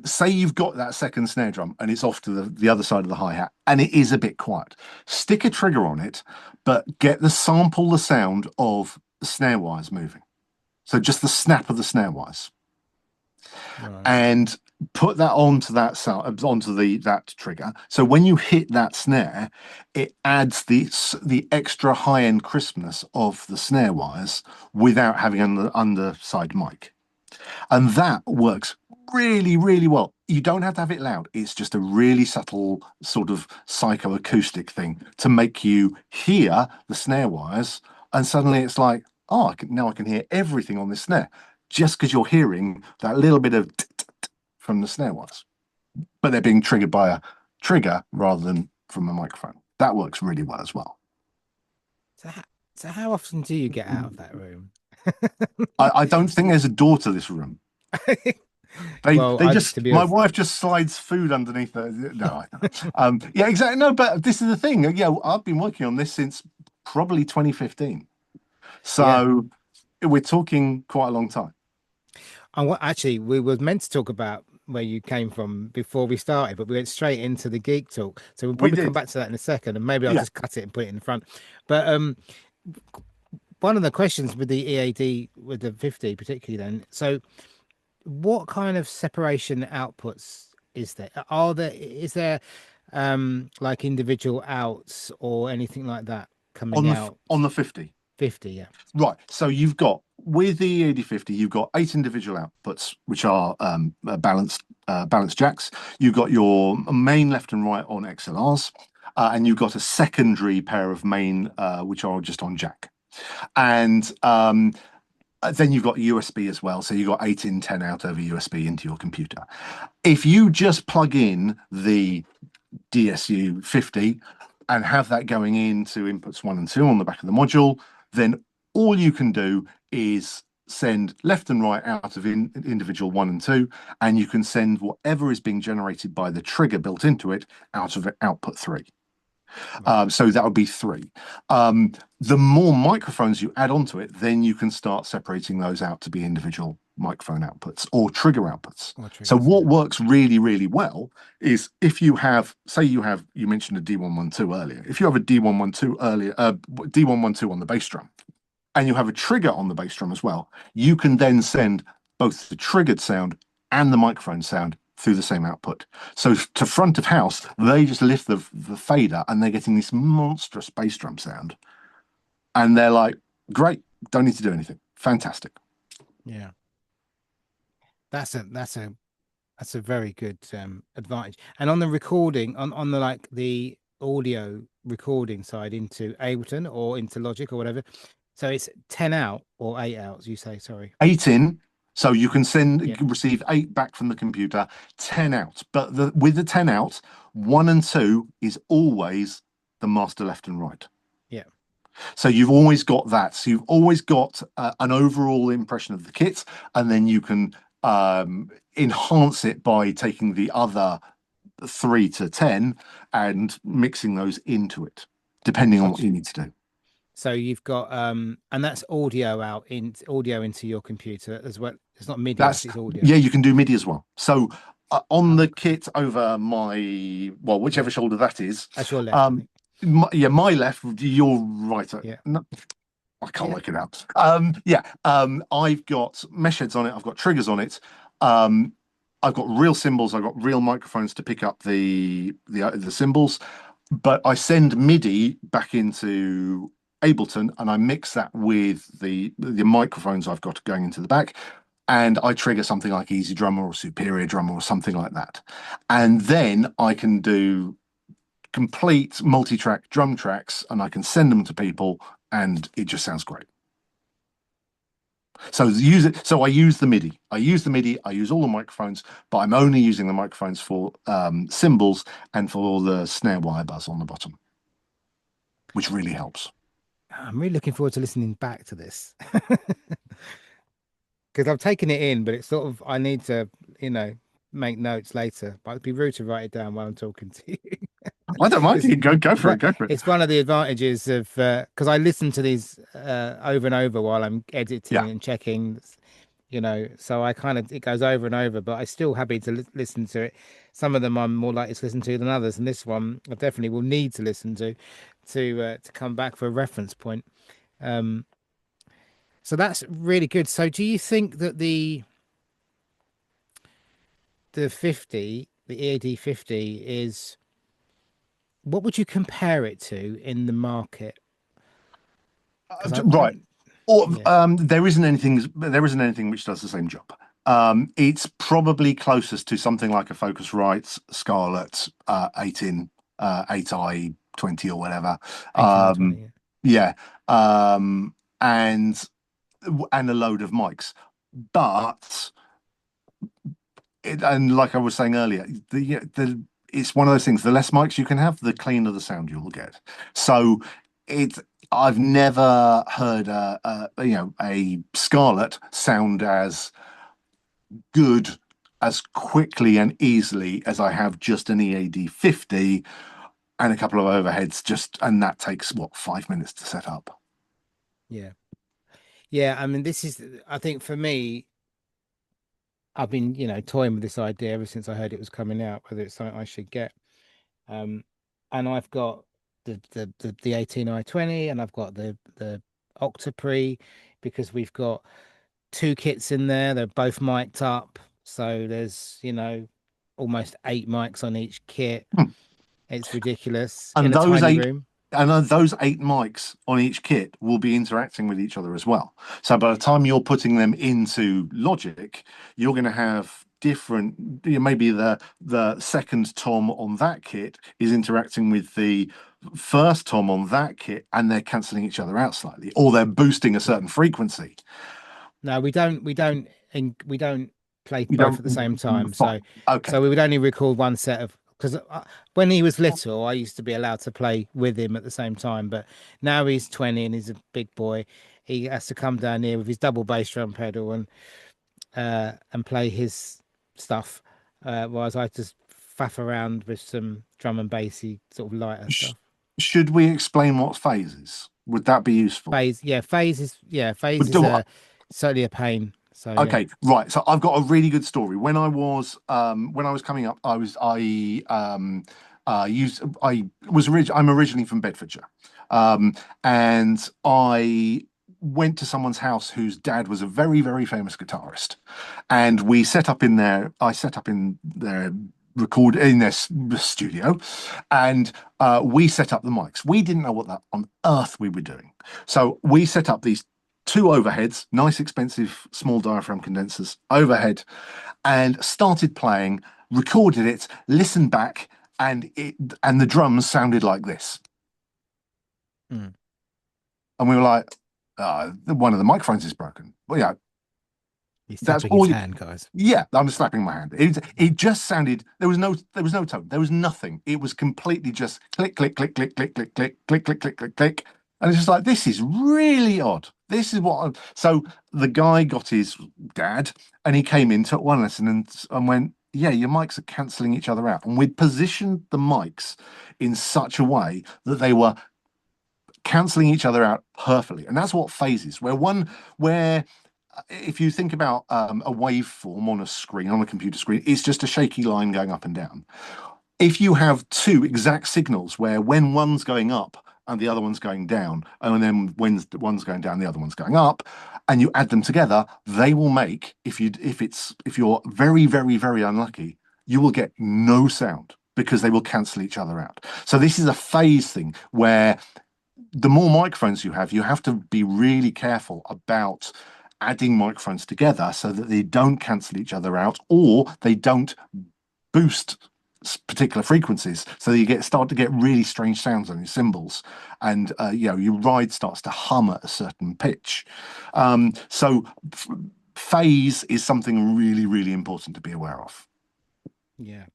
say you've got that second snare drum and it's off to the other side of the hi-hat and it is a bit quiet. Stick a trigger on it, but sample the sound of the snare wires moving. So just the snap of the snare wires Right. and put that onto that sound onto the that trigger. So when you hit that snare, it adds the extra high end crispness of the snare wires without having an underside mic, and that works really well. You don't have to have it loud. It's just a really subtle sort of psychoacoustic thing to make you hear the snare wires, and suddenly it's like, oh, now I can hear everything on this snare just because you're hearing that little bit of from the snare wires, but they're being triggered by a trigger rather than from a microphone. That works really well as well. So, so how often do you get out of that room? I don't think there's a door to this room. Well, They I just to be my honest, wife just slides food underneath the no, I don't. Yeah, exactly. No, but this is the thing. Yeah, I've been working on this since probably 2015. yeah. So we're talking quite a long time. And what actually we were meant to talk about where you came from before we started, but we went straight into the geek talk. So we'll We probably come did. back to that in a second, and maybe I'll Yeah. just cut it and put it in the front. But one of the questions with the EAD with the 50 particularly then, so what kind of separation outputs is there? Is there like individual outs or anything like that coming out? On the 50. 50, yeah. Right. So you've got with the EAD50, you've got 8 individual outputs, which are balanced jacks. You've got your main left and right on XLRs, and you've got a secondary pair of main, which are just on jack. And then you've got USB as well. So you've got 8 in, 10 out over USB into your computer. If you just plug in the DSU 50 and have that going into inputs 1 and 2 on the back of the module, then all you can do is send left and right out of individual 1 and 2, and you can send whatever is being generated by the trigger built into it out of output 3. Right. So that would be 3. The more microphones you add onto it, then you can start separating those out to be individual microphone outputs or trigger outputs. Or So triggers, what yeah. works really well is if you have, say you mentioned a D112 earlier. If you have a D112 earlier, D112 on the bass drum, and you have a trigger on the bass drum as well, you can then send both the triggered sound and the microphone sound through the same output. So to front of house, they just lift the fader and they're getting this monstrous bass drum sound. And they're like, great, don't need to do anything. Fantastic. Yeah. That's a That's a very good advantage. And on the recording, on the like the audio recording side into Ableton or into Logic or whatever. So it's 10 out or 8 outs, you say, sorry. 8 in, so you can Yeah, receive 8 back from the computer, 10 out. But with the 10 out, 1 and 2 is always the master left and right. yeah. So you've always got that. So you've always got an overall impression of the kit, and then you can enhance it by taking the other 3 to 10 and mixing those into it, depending on what Gotcha. you need to do. So you've got and that's audio out in audio into your computer as well. It's not MIDI, That's obviously, it's audio. Yeah, you can do MIDI as well. So on Oh, the kit over well, whichever yeah. shoulder that is, That's your left, I um, think. yeah, my left, your right. Yeah. No, I can't Yeah. work it out. Yeah, I've got mesh heads on it. I've got triggers on it. Um, I've got real cymbals. I've got real microphones to pick up the cymbals. But I send MIDI back into Ableton and I mix that with the microphones I've got going into the back. And I trigger something like Easy Drummer or Superior Drummer or something like that. And then I can do complete multi-track drum tracks and I can send them to people and it just sounds great. So use it. So I use the MIDI. I use the MIDI. I use all the microphones, but I'm only using the microphones for cymbals and for the snare wire buzz on the bottom, which really helps. I'm really looking forward to listening back to this. Because I've taken it in, but it's sort of I need to, you know, make notes later. But it'd be rude to write it down while I'm talking to you. I don't mind. It's You go for it. but Go for it. it's one of the advantages of because I listen to these over and over while I'm Yeah. editing and checking, you know, so I kind of it goes over and over, but I still happy to listen to it. Some of them I'm more likely to listen to than others, and this one I definitely will need to listen to come back for a reference point. Um, so that's really good. So do you think that the 50, the EAD 50 is what would you compare it to in the market? Because I Right. Or yeah, there isn't anything which does the same job. It's probably closest to something like a Focusrite Scarlett 18 8i 20 or whatever. 18 or 20. Um, Yeah. yeah. Um, and a load of mics. But and like I was saying earlier, it's one of those things. The less mics you can have, the cleaner the sound you'll get. So it. I've never heard a Scarlett sound as good as quickly and easily as I have just an EAD 50 and a couple of overheads and that takes what 5 minutes to set up. Yeah. Yeah, I mean, this is, I think for me, I've been, you know, toying with this idea ever since I heard it was coming out, whether it's something I should get. Um, and I've got the 18i20 and I've got the Octopre because we've got two kits in there. They're both mic'd up. So there's, you know, almost 8 mics on each kit. Hmm. It's ridiculous in And a those tiny eight room. and those 8 mics on each kit will be interacting with each other as well. So by the time you're putting them into Logic, you're going to have different, maybe the second tom on that kit is interacting with the first tom on that kit and they're cancelling each other out slightly, or they're boosting a certain frequency. No, we don't play You both don't at the same time. fine. Okay. So we would only record one set of because when he was little, I used to be allowed to play with him at the same time. But now he's 20 and he's a big boy. He has to come down here with his double bass drum pedal and play his stuff, whereas I just faff around with some drum and bassy sort of lighter Sh stuff. should we explain what phase is? Would that be useful? Phase But is do a certainly a pain. So yeah, Okay, right. So I've got a really good story. When I was coming up, I'm originally from Bedfordshire. And I went to someone's house whose dad was a very, very famous guitarist. And I set up in their studio and we set up the mics. We didn't know what that on earth we were doing. So we set up these two overheads, nice expensive small diaphragm condensers overhead, and started playing, recorded it, listened back, and the drums sounded like this. Mm. And we were like, one of the microphones is broken. Well, yeah, He's that's tapping his all. hand, guys. Yeah, I'm slapping my hand. It just sounded there was no tone. There was nothing. It was completely just click, click, click, click, click, click, click, click, click, click, click, click. And it's just like, this is really odd. This is so the guy got his dad and he came in, took one lesson and went, yeah, your mics are cancelling each other out. And we'd positioned the mics in such a way that they were cancelling each other out perfectly. And that's what phases, where if you think about a waveform on a screen, on a computer screen, it's just a shaky line going up and down. If you have two exact signals where when one's going up and the other one's going down, and then when one's going down, the other one's going up, and you add them together, they will make, if you're very, very, very unlucky, you will get no sound because they will cancel each other out. So this is a phase thing where the more microphones you have to be really careful about adding microphones together so that they don't cancel each other out or they don't boost particular frequencies, so that start to get really strange sounds on your cymbals, and your ride starts to hum at a certain pitch. So phase is something really, really important to be aware of. Yeah.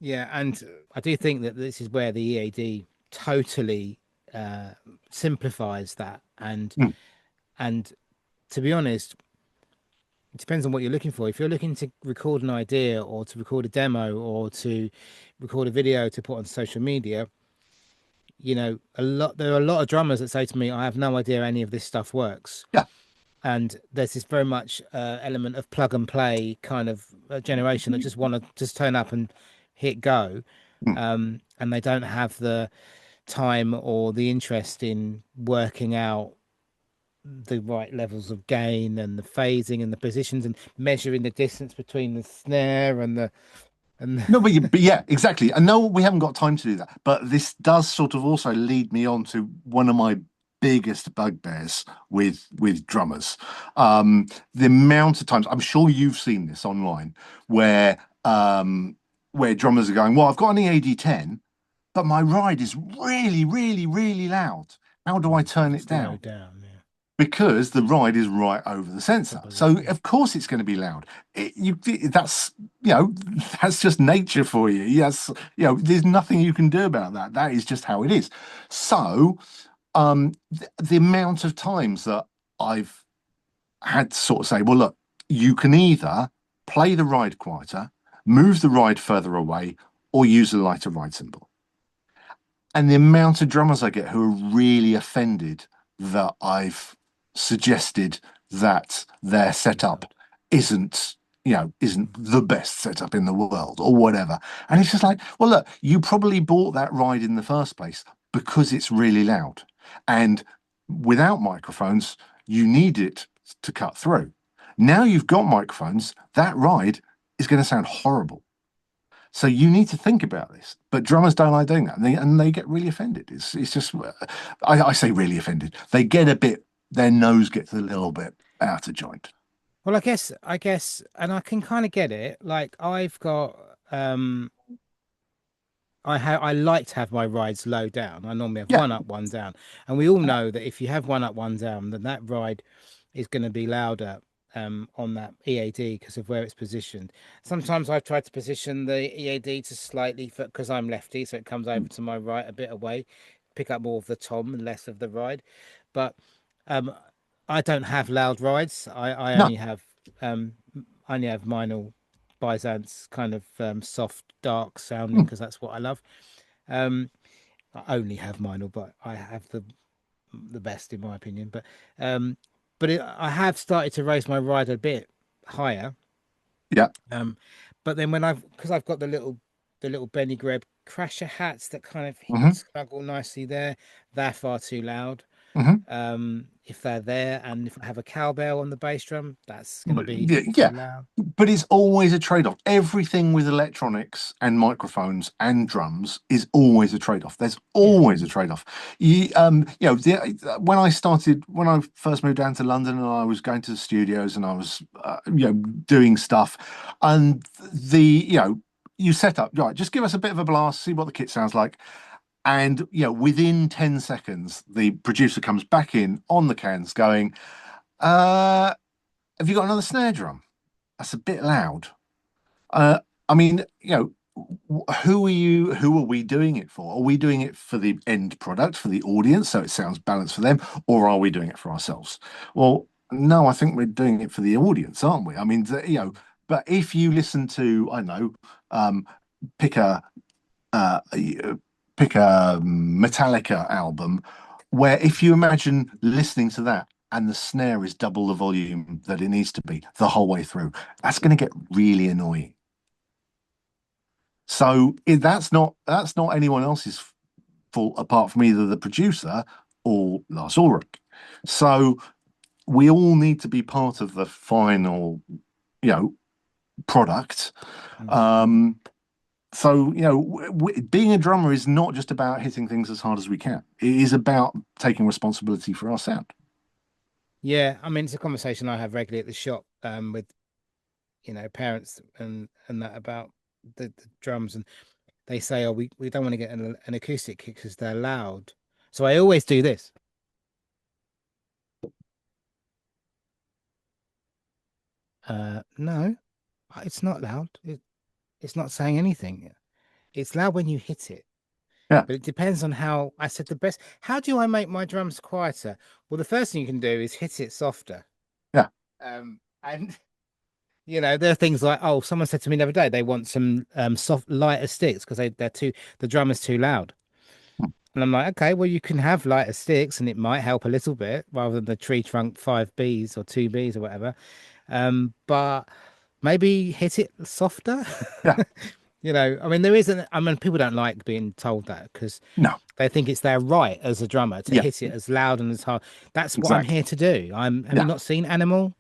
Yeah, and I do think that this is where the EAD totally uh, simplifies that. Mm, And to be honest, it depends on what you're looking for. If you're looking to record an idea or to record a demo or to record a video to put on social media, there are a lot of drummers that say to me, I have no idea any of this stuff works. yeah. And there's this very much element of plug and play kind of generation that just want to just turn up and hit go. Mm. And they don't have the time or the interest in working out the right levels of gain and the phasing and the positions and measuring the distance between the snare and No, but yeah, exactly. I know we haven't got time to do that, but this does sort of also lead me on to one of my biggest bugbears with drummers. The amount of times, I'm sure you've seen this online, where where drummers are going, well, I've got an EAD 10, but my ride is really, really, really loud. How do I turn it slow down? down. Yeah, Because the ride is right over the sensor. top of So it. Yeah. of course it's going to be loud. That's that's just nature for you. Yes, there's nothing you can do about that. That is just how it is. So the amount of times that I've had to sort of say, well, look, you can either play the ride quieter, move the ride further away, or use a lighter ride cymbal. And the amount of drummers I get who are really offended that I've suggested that their setup isn't the best setup in the world or whatever. And it's just like, well, look, you probably bought that ride in the first place because it's really loud. And without microphones, you need it to cut through. Now you've got microphones, that ride is going to sound horrible. So you need to think about this. But drummers don't like doing that, and they get really offended. It's just, I say really offended. They get a bit, their nose gets a little bit out of joint. Well, I guess, and I can kind of get it. Like I've got, I like to have my rides low down. I normally have Yeah, one up, one down, and we all know that if you have one up, one down, then that ride is going to be louder on that EAD because of where it's positioned. Sometimes I've tried to position the EAD to slightly because I'm lefty, so it comes over to my right a bit away, pick up more of the tom and less of the ride. But um, I don't have loud rides. no, Um, I only have mine all Byzance kind of soft, dark sounding mm, because that's what I love. Um, I only have vinyl, but I have the best in my opinion. Um, I have started to raise my ride a bit higher. yeah, Um, but then because I've got the little Benny Greb crasher hats that kind of hmm snuggle nicely there, they're far too loud. Hmm. If they're there, and if I have a cowbell on the bass drum, that's going to be Yeah, too yeah, loud. but it's always a trade-off. Everything with electronics and microphones and drums is always a trade-off. There's Yeah. always a trade-off. When I started, when I first moved down to London, and I was going to the studios, and I was, doing stuff, and you set up, right, just give us a bit of a blast, see what the kit sounds like. And within 10 seconds, the producer comes back in on the cans going, uh, have you got another snare drum? That's a bit loud. Uh, I mean, who are you? Who are we doing it for? Are we doing it for the end product, for the audience, so it sounds balanced for them, or are we doing it for ourselves? Well, no, I think we're doing it for the audience, aren't we? I mean, but if you listen to, I don't know, um, pick a uh, pick a Metallica album, where if you imagine listening to that and the snare is double the volume that it needs to be the whole way through, that's going to get really annoying. So that's not anyone else's fault apart from either the producer or Lars Ulrich. So we all need to be part of the final, you know, product. Mm. Um, so being a drummer is not just about hitting things as hard as we can. It is about taking responsibility for our sound. Yeah, I mean, it's a conversation I have regularly at the shop, with parents and that about the drums, and they say, "Oh, we don't want to get an acoustic kit because they're loud." So I always do this. No, it's not loud. It's not saying anything. It's loud when you hit it, Yeah, but it depends on how. I said the best. How do I make my drums quieter? Well, the first thing you can do is hit it softer. yeah, And there are things like, oh, someone said to me the other day they want some soft lighter sticks because the drum is too loud. And I'm like, okay, well, you can have lighter sticks and it might help a little bit rather than the tree trunk 5Bs or 2Bs or whatever. But maybe hit it softer. yeah. I mean, there isn't, I mean, people don't like being told that because No, they think it's their right as a drummer to yeah, hit it as loud and as hard. That's what I'm exactly. here to do. Have you Yeah, not seen Animal?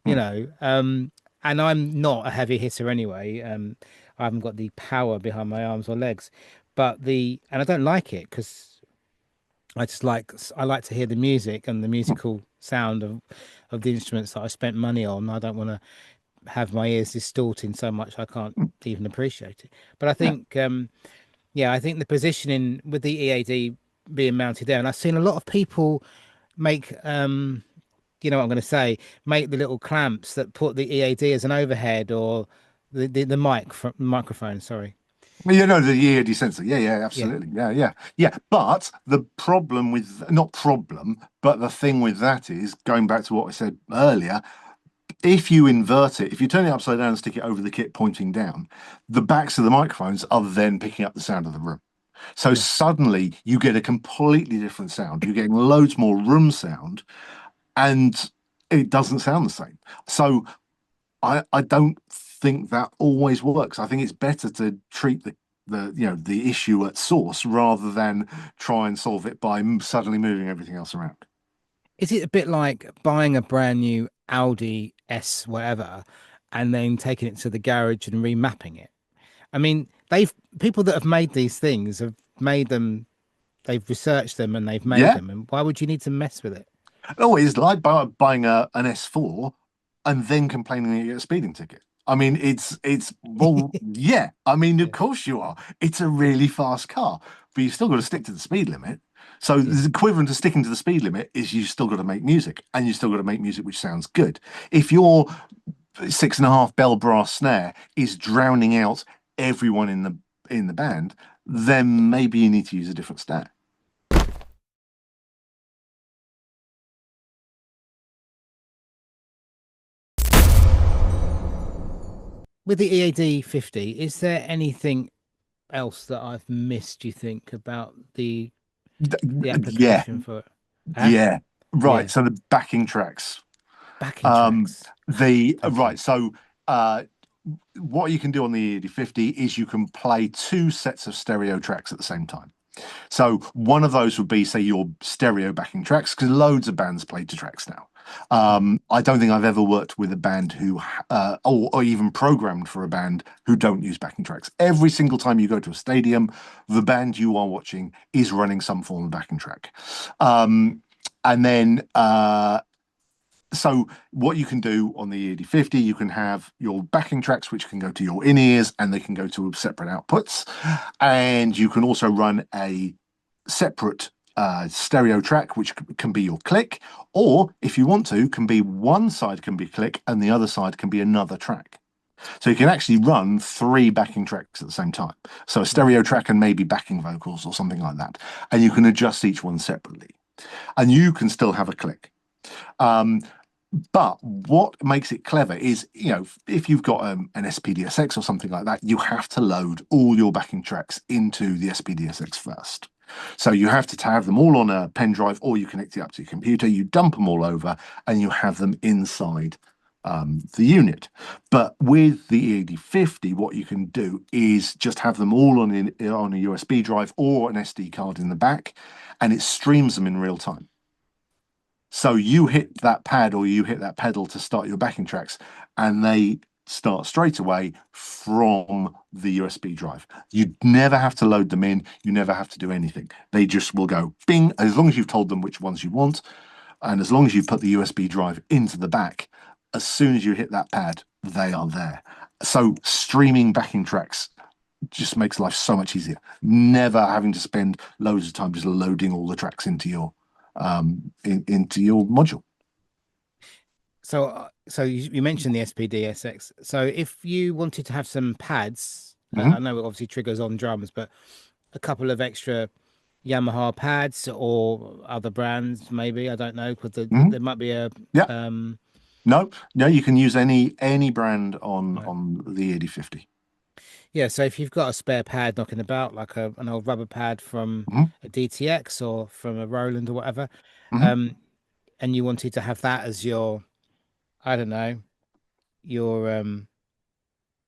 you mm, know, um, and I'm not a heavy hitter anyway. I haven't got the power behind my arms or legs, and I don't like it because I like to hear the music and the mm, musical sound of the instruments that I spent money on. I don't want to have my ears distorting so much I can't mm, even appreciate it. But I yeah. think, yeah, I think the positioning with the EAD being mounted there, and I've seen a lot of people make you know what I'm going to say, make the little clamps that put the EAD as an overhead or the microphone. Sorry. Well, the EAD sensor. Yeah, yeah, Yeah. absolutely. Yeah, yeah, yeah. But the problem with, not problem, but the thing with that is going back to what I said earlier. If you invert it, if you turn it upside down and stick it over the kit pointing down, the backs of the microphones are then picking up the sound of the room. So Yeah. suddenly you get a completely different sound. You're getting loads more room sound, and it doesn't sound the same. So I don't think that always works. I think it's better to treat the issue at source rather than try and solve it by suddenly moving everything else around. Is it a bit like buying a brand new Audi S whatever and then taking it to the garage and remapping it? I mean, people that have made these things have made them, they've researched them and they've made Yeah. them. And why would you need to mess with it? Oh, it's like buying an S4 and then complaining that you get a speeding ticket. I mean, it's well, yeah. I mean, of Yeah. course you are. It's a really fast car, but you've still got to stick to the speed limit. So Yeah. the equivalent to sticking to the speed limit is you still got to make music, and you still got to make music which sounds good. If your 6.5 bell brass snare is drowning out everyone in the band, then maybe you need to use a different snare. With the EAD 50, is there anything else that I've missed, you think, about the Yeah, application for it? Huh? yeah. Right. Yeah. So the backing tracks. Backing Um, tracks. the Thank you. right. So uh, what you can do on the ED50 is you can play two sets of stereo tracks at the same time. So one of those would be, say, your stereo backing tracks, because loads of bands play to tracks now. Mm. I don't think I've ever worked with a band who, or even programmed for a band who don't use backing tracks. Every single time you go to a stadium, the band you are watching is running some form of backing track. Um, and then so what you can do on the EAD50, you can have your backing tracks, which can go to your in-ears and they can go to separate outputs. And you can also run a separate stereo track, which can be your click, or if you want to, can be one side can be click and the other side can be another track. So you can actually run three backing tracks at the same time. So a Right. stereo track and maybe backing vocals or something like that. And you can adjust each one separately. And you can still have a click. Um, but what makes it clever is, if you've got an SPDSX or something like that, you have to load all your backing tracks into the SPDSX first. So you have to have them all on a pen drive, or you connect it up to your computer, you dump them all over, and you have them inside the unit. But with the EAD50, what you can do is just have them all on a USB drive or an SD card in the back, and it streams them in real time. So you hit that pad or you hit that pedal to start your backing tracks, and they start straight away from the USB drive. You never have to load them in. You never have to do anything. They just will go bing, as long as you've told them which ones you want. And as long as you put the USB drive into the back, as soon as you hit that pad, they are there. So streaming backing tracks just makes life so much easier. Never having to spend loads of time just loading all the tracks into into your module. So you mentioned the SPDSX. So if you wanted to have some pads, I Hmm. know it obviously triggers on drums, but a couple of extra Yamaha pads or other brands, maybe, I don't know, because Hmm. there might be a Yeah. um No, no, you can use any brand right. on the 8050. Yeah, so if you've got a spare pad knocking about, like an old rubber pad from Hmm. a DTX or from a Roland or whatever, Hmm. um, and you wanted to have that as your, I don't know, your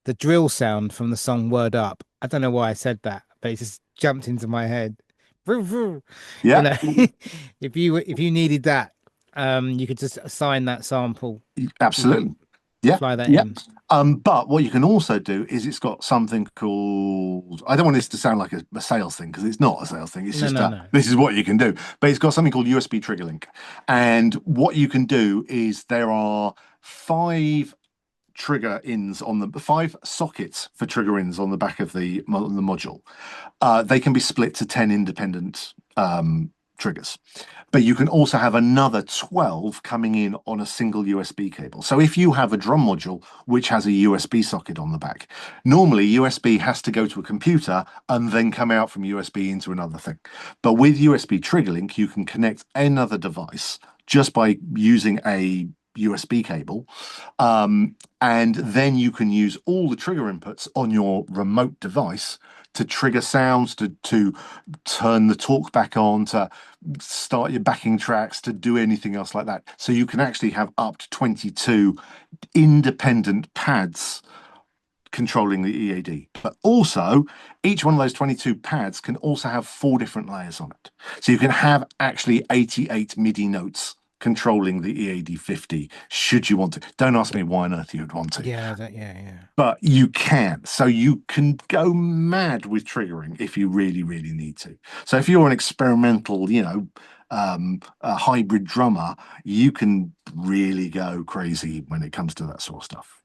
the drill sound from the song Word Up. I don't know why I said that, but it just jumped into my head. Vroom, vroom. You Yeah, know, if you needed that, you could just assign that sample. You could absolutely. Yeah, fly that yeah. in. But what you can also do is it's got something called, I don't want this to sound like a sales thing because it's not a sales thing. It's No, just no, no. this is what you can do. But it's got something called USB trigger link. And what you can do is there are five trigger ins on the five sockets for trigger ins on the back of the module. They can be split to 10 independent triggers. But you can also have another 12 coming in on a single USB cable. So if you have a drum module which has a USB socket on the back, normally USB has to go to a computer and then come out from USB into another thing. But with USB Trigger Link, you can connect another device just by using a USB cable. And then you can use all the trigger inputs on your remote device to trigger sounds, to turn the talk back on, to start your backing tracks, to do anything else like that. So you can actually have up to 22 independent pads controlling the EAD. But also, each one of those 22 pads can also have four different layers on it. So you can have actually 88 MIDI notes controlling the EAD50 should you want to. Don't ask me why on earth you'd want to, Yeah, yeah. but you can. So you can go mad with triggering if you really, really need to. So if you're an experimental, a hybrid drummer, you can really go crazy when it comes to that sort of stuff.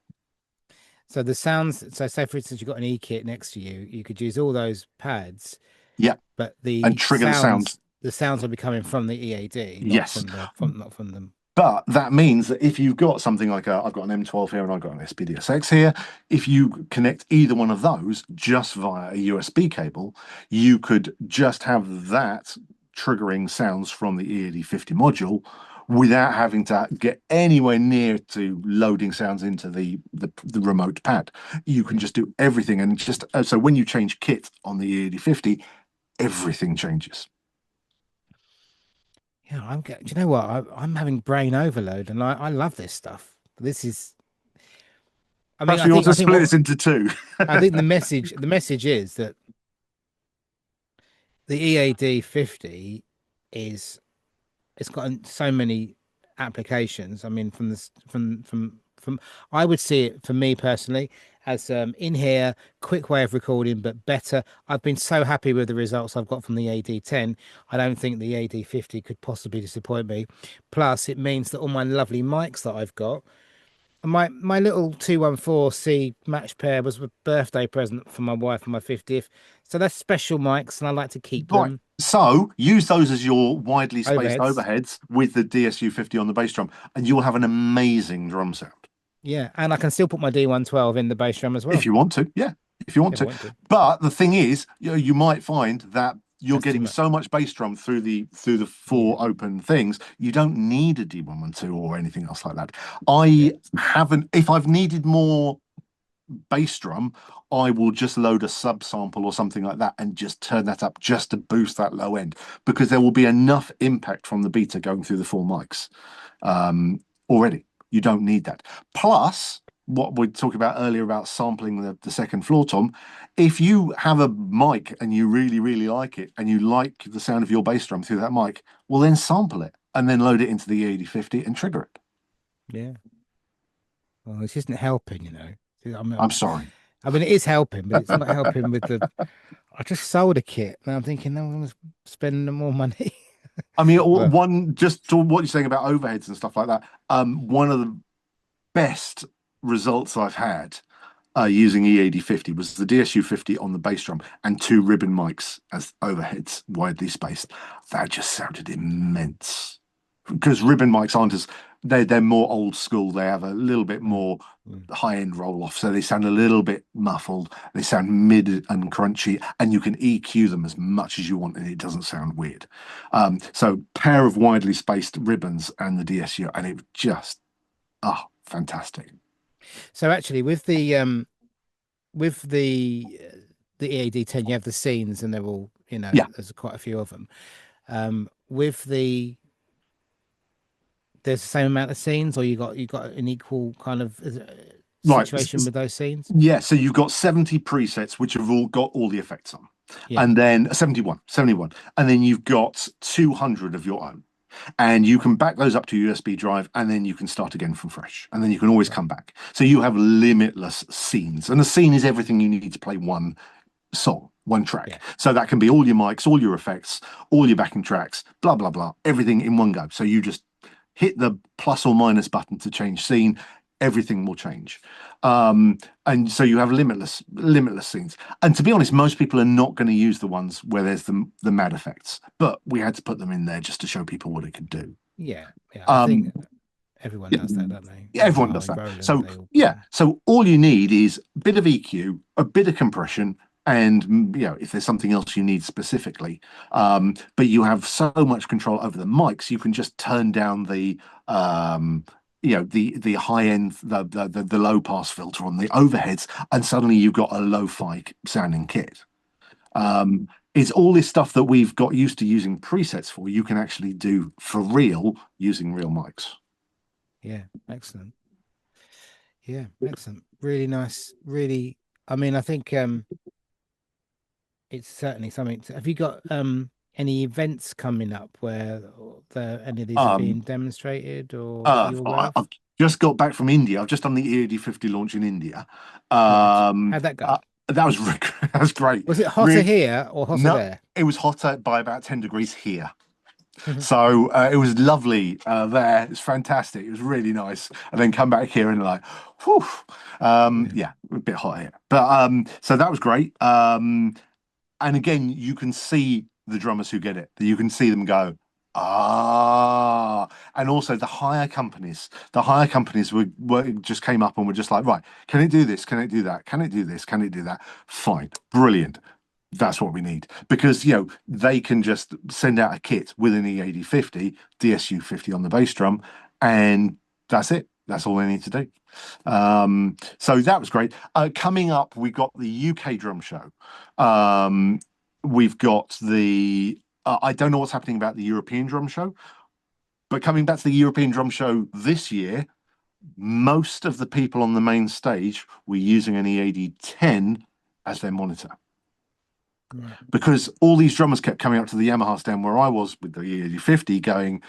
So the sounds, so say for instance, you've got an E kit next to you, you could use all those pads, Yeah, but and trigger the sound. the sounds will be coming from the EAD, not Yes. from not from them. But that means that if you've got something like I've got an M12 here and I've got an SPDSX here, if you connect either one of those just via a USB cable, you could just have that triggering sounds from the EAD50 module without having to get anywhere near to loading sounds into the remote pad. You can Yeah. just do everything, and just so when you change kit on the EAD50, everything changes. Yeah, do you know what? I'm having brain overload, and I love this stuff. This is, I mean, Perhaps we ought to I think split what this into two. I think the message is that the EAD 50 is it's got so many applications. I mean, from this from I would see it for me personally as in here, quick way of recording, but better. I've been so happy with the results I've got from the AD10. I don't think the AD50 could possibly disappoint me. Plus, it means that all my lovely mics that I've got, and my little 214C match pair was a birthday present for my wife for my 50th. So that's special mics, and I like to keep Right. them. So use those as your widely spaced Overheads. overheads with the DSU 50 on the bass drum, and you'll have an amazing drum sound. Yeah, and I can still put my D112 in the bass drum as If well, you want to, yeah, if you want if I to. want to. But the thing is, you might find that you're That's too getting so much. much bass drum through the Yeah, four open things, you don't need a D112 or anything else like that. yeah, I haven't, if I've needed more bass drum, I will just load a sub sample or something like that and just turn that up just to boost that low end because there will be enough impact from the beta going through the four mics already. You don't need that. Plus, what we talked about earlier about sampling the second floor tom, if you have a mic and you really, really like it and you like the sound of your bass drum through that mic, well, then sample it and then load it into the 8050 and trigger it. yeah. Well, this isn't helping, you know. I'm sorry. I mean, it is helping, but it's not helping with the. I just sold a kit, and I'm thinking, no, I'm going to spend more money. I mean, Well, one just to what you're saying about overheads and stuff like that. One of the best results I've had using EAD50 was the DSU50 on the bass drum and two ribbon mics as overheads, widely spaced. That just sounded immense because ribbon mics aren't as they're more old school. They have a little bit mm, more mm. high end roll off, so they sound a little bit muffled. They sound mid and crunchy, and you can EQ them as much as you want, and it doesn't sound weird. So pair of widely spaced ribbons and the DSU, and it just fantastic. So actually, with the EAD10, you have the scenes, and they're all, you know, Yeah, there's quite a few of them. With the there's the same amount of scenes, or you got an equal kind of right. situation with those scenes. Yeah, so you've got 70 presets, which have all got all the effects on. Yeah, And then 71. And then you've got 200 of your own. And you can back those up to USB drive, and then you can start again from fresh. And then you can always right. come back. So you have limitless scenes. And a scene is everything you need to play one song, one Yeah, track. So that can be all your mics, all your effects, all your backing tracks, blah, blah, blah, everything in one go. So you just hit the plus or minus button to change scene, everything will change. And so you have limitless scenes. And to be honest, most people are not going to use the ones where there's the mad effects, but we had to put them in there just to show people what it could do. yeah, yeah. I think Um, everyone yeah, does that, don't they? everyone does Yamaha, that. Roland, So they all put yeah, them. so all you need is a bit of EQ, a bit of compression, and if there's something else you need specifically. But you have so much control over the mics, you can just turn down the high end, the low pass filter on the overheads, and suddenly you've got a lo-fi sounding kit. Yeah, It's all this stuff that we've got used to using presets for, you can actually do for real using real mics. yeah, excellent. Yeah, excellent. Really nice. Really, I mean, I think it's certainly something have you got any events coming up where any of these are being Um, demonstrated or that you're aware of? I've just got back from India. I've just done the EAD50 launch in India. Right. Um, How'd that go? uh, that was that was great. Was it hotter Re here or hotter no, there? it was hotter by about 10 degrees here. So it was lovely there. It was fantastic. It was really nice. And then come back here and like, whew, Yeah. yeah, a bit hot here. But so that was great. And again, you can see the drummers who get it. You can see them go, ah. And also the higher companies were just came up and were just like, right, can it do this? Can it do that? Can it do this? Can it do that? Fine, brilliant. That's what we need because they can just send out a kit with an EAD50, DSU50 on the bass drum, and that's it. That's all they need to do. So that was great. Coming up, we got the UK drum show. Um, we've got the I don't know what's happening about the European drum show, but coming back to the European drum show this year, most of the people on the main stage were using an EAD10 as their monitor. Right. because all these drummers kept coming up to the Yamaha stand where I was with the EAD 50 going,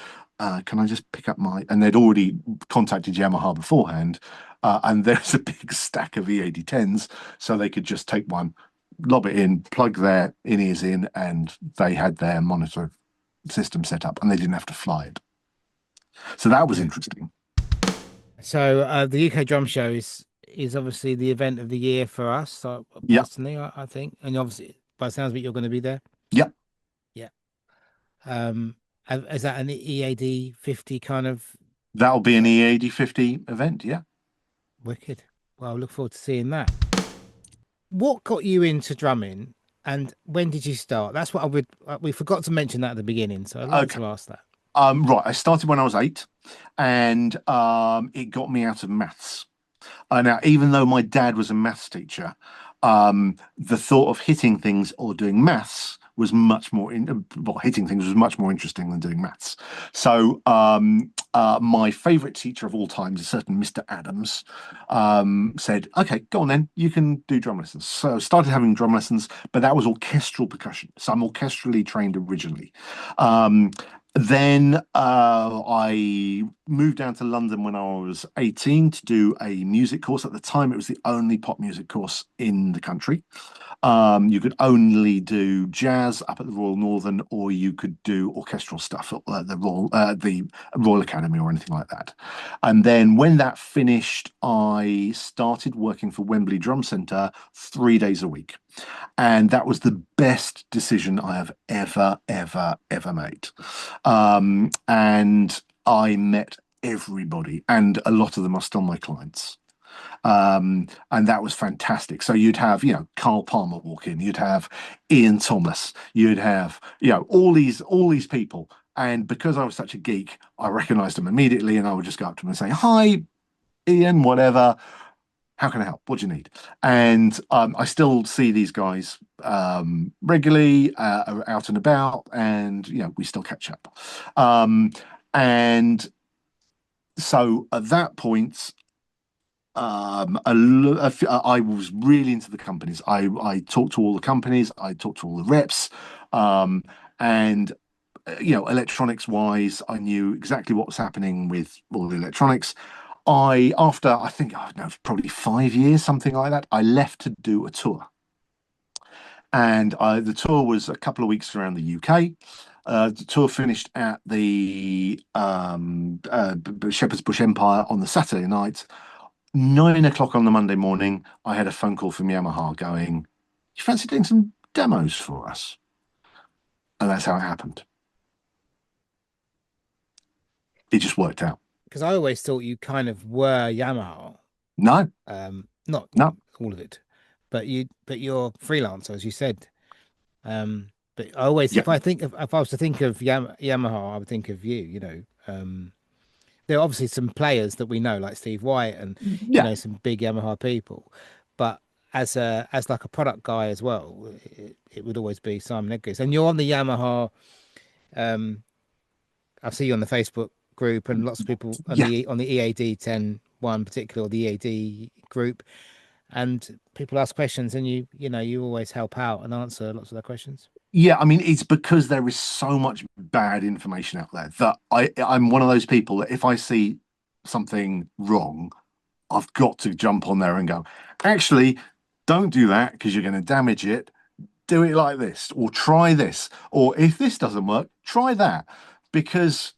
can I just pick up my, and they'd already contacted Yamaha beforehand. And there's a big stack of EAD 10s, so they could just take one, lob it in, plug their in-ears in, and they had their monitor system set up and they didn't have to fly it. So that was Yeah. interesting. So the UK Drum Show is obviously the event of the year for us. So Yep. personally, I think, and obviously by the sounds of it, you're going to be there. Yep. Yeah. Um, is that an EAD 50 kind of That'll be an uh, EAD 50 event. Yeah. wicked? Well, I look forward to seeing that. What got you into drumming, and when did you start? That's what I would. We forgot to mention that at the beginning, so I'd like Okay. to ask that. Right. I started when I was 8, and it got me out of maths. Now, even though my dad was a maths teacher, the thought of hitting things or doing maths was much more well, hitting things was much more interesting than doing maths. So, my favorite teacher of all time is a certain Mr. Adams, said, "Okay, go on then, you can do drum lessons." So, I started having drum lessons, but that was orchestral percussion. So, I'm orchestrally trained originally. Um, then I moved down to London when I was 18 to do a music course. At the time, it was the only pop music course in the country. You could only do jazz up at the Royal Northern, or you could do orchestral stuff at the Royal Academy or anything like that. And then when that finished, I started working for Wembley Drum Centre 3 days a week. And that was the best decision I have ever made. And I met everybody, and a lot of them are still my clients. And that was fantastic. So you'd have, Carl Palmer walk in, you'd have Ian Thomas, you'd have, all these people. And because I was such a geek, I recognized them immediately, and I would just go up to them and say, "Hi, Ian, whatever. How can I help? What do you need?" And I still see these guys regularly out and about, and we still catch up. And so at that point, I was really into the companies. I talked to all the companies. I talked to all the reps, and electronics wise, I knew exactly what was happening with all the electronics. After I think, I don't know, probably 5 years, something like that, I left to do a tour. And the tour was a couple of weeks around the UK. The tour finished at the Shepherd's Bush Empire on the Saturday night. 9 o'clock on the Monday morning, I had a phone call from Yamaha going, "You fancy doing some demos for us?" And that's how it happened. It just worked out. Because I always thought you kind of were Yamaha. No, Not no, all of it, but you're freelancer, as you said. But I always, yeah, if I was to think of Yamaha, I would think of you. There are obviously some players that we know, like Steve White, and yeah, some big Yamaha people. But as like a product guy as well, it would always be Simon Edgoose. And you're on the Yamaha. Um, I see you on the Facebook group, and lots of people on yeah. the EAD 10 one particular, the EAD group, and people ask questions, and you always help out and answer lots of their questions. Yeah, I mean, it's because there is so much bad information out there that I'm one of those people that if I see something wrong, I've got to jump on there and go, "Actually, don't do that because you're going to damage it. Do it like this, or try this, or if this doesn't work, try that." Because,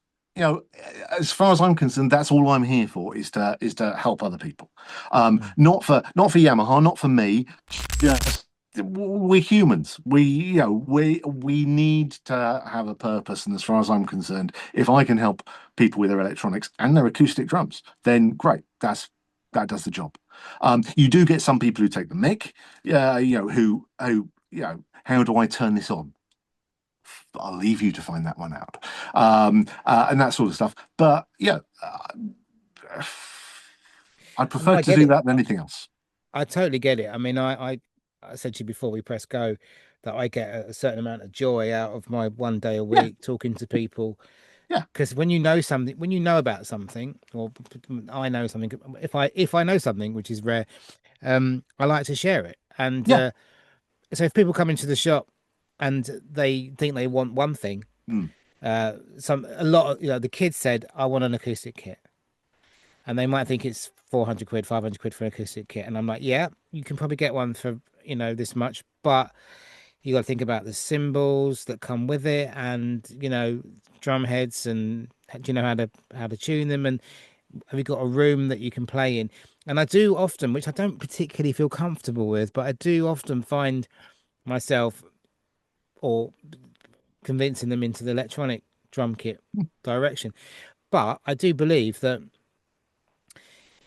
as far as I'm concerned, that's all I'm here for, is to help other people. Mm. Not for Yamaha, not for me. Just we're humans. We need to have a purpose, and as far as I'm concerned, if I can help people with their electronics and their acoustic drums, then great. That does the job. You do get some people who take the mick, who how do I turn this on? I'll leave you to find that one out, and that sort of stuff. But yeah, I No, prefer I to get do it. that than anything else. I totally get it. I mean, I said to you before we press go that I get a certain amount of joy out of my 1 day a Yeah, week talking to people. yeah, Because when you know something, when you know about something, or I know something, if I know something, which is rare, I like to share it. And yeah, so if people come into the shop and they think they want one thing. Mm. A lot of, the kids said, I want an acoustic kit. And they might think it's 400 quid, 500 quid for an acoustic kit. And I'm like, yeah, you can probably get one for, this much, but you got to think about the cymbals that come with it, and, drum heads, and do you know how to tune them, and have you got a room that you can play in? And I do often, which I don't particularly feel comfortable with, but I do often find myself or convincing them into the electronic drum kit direction. But I do believe that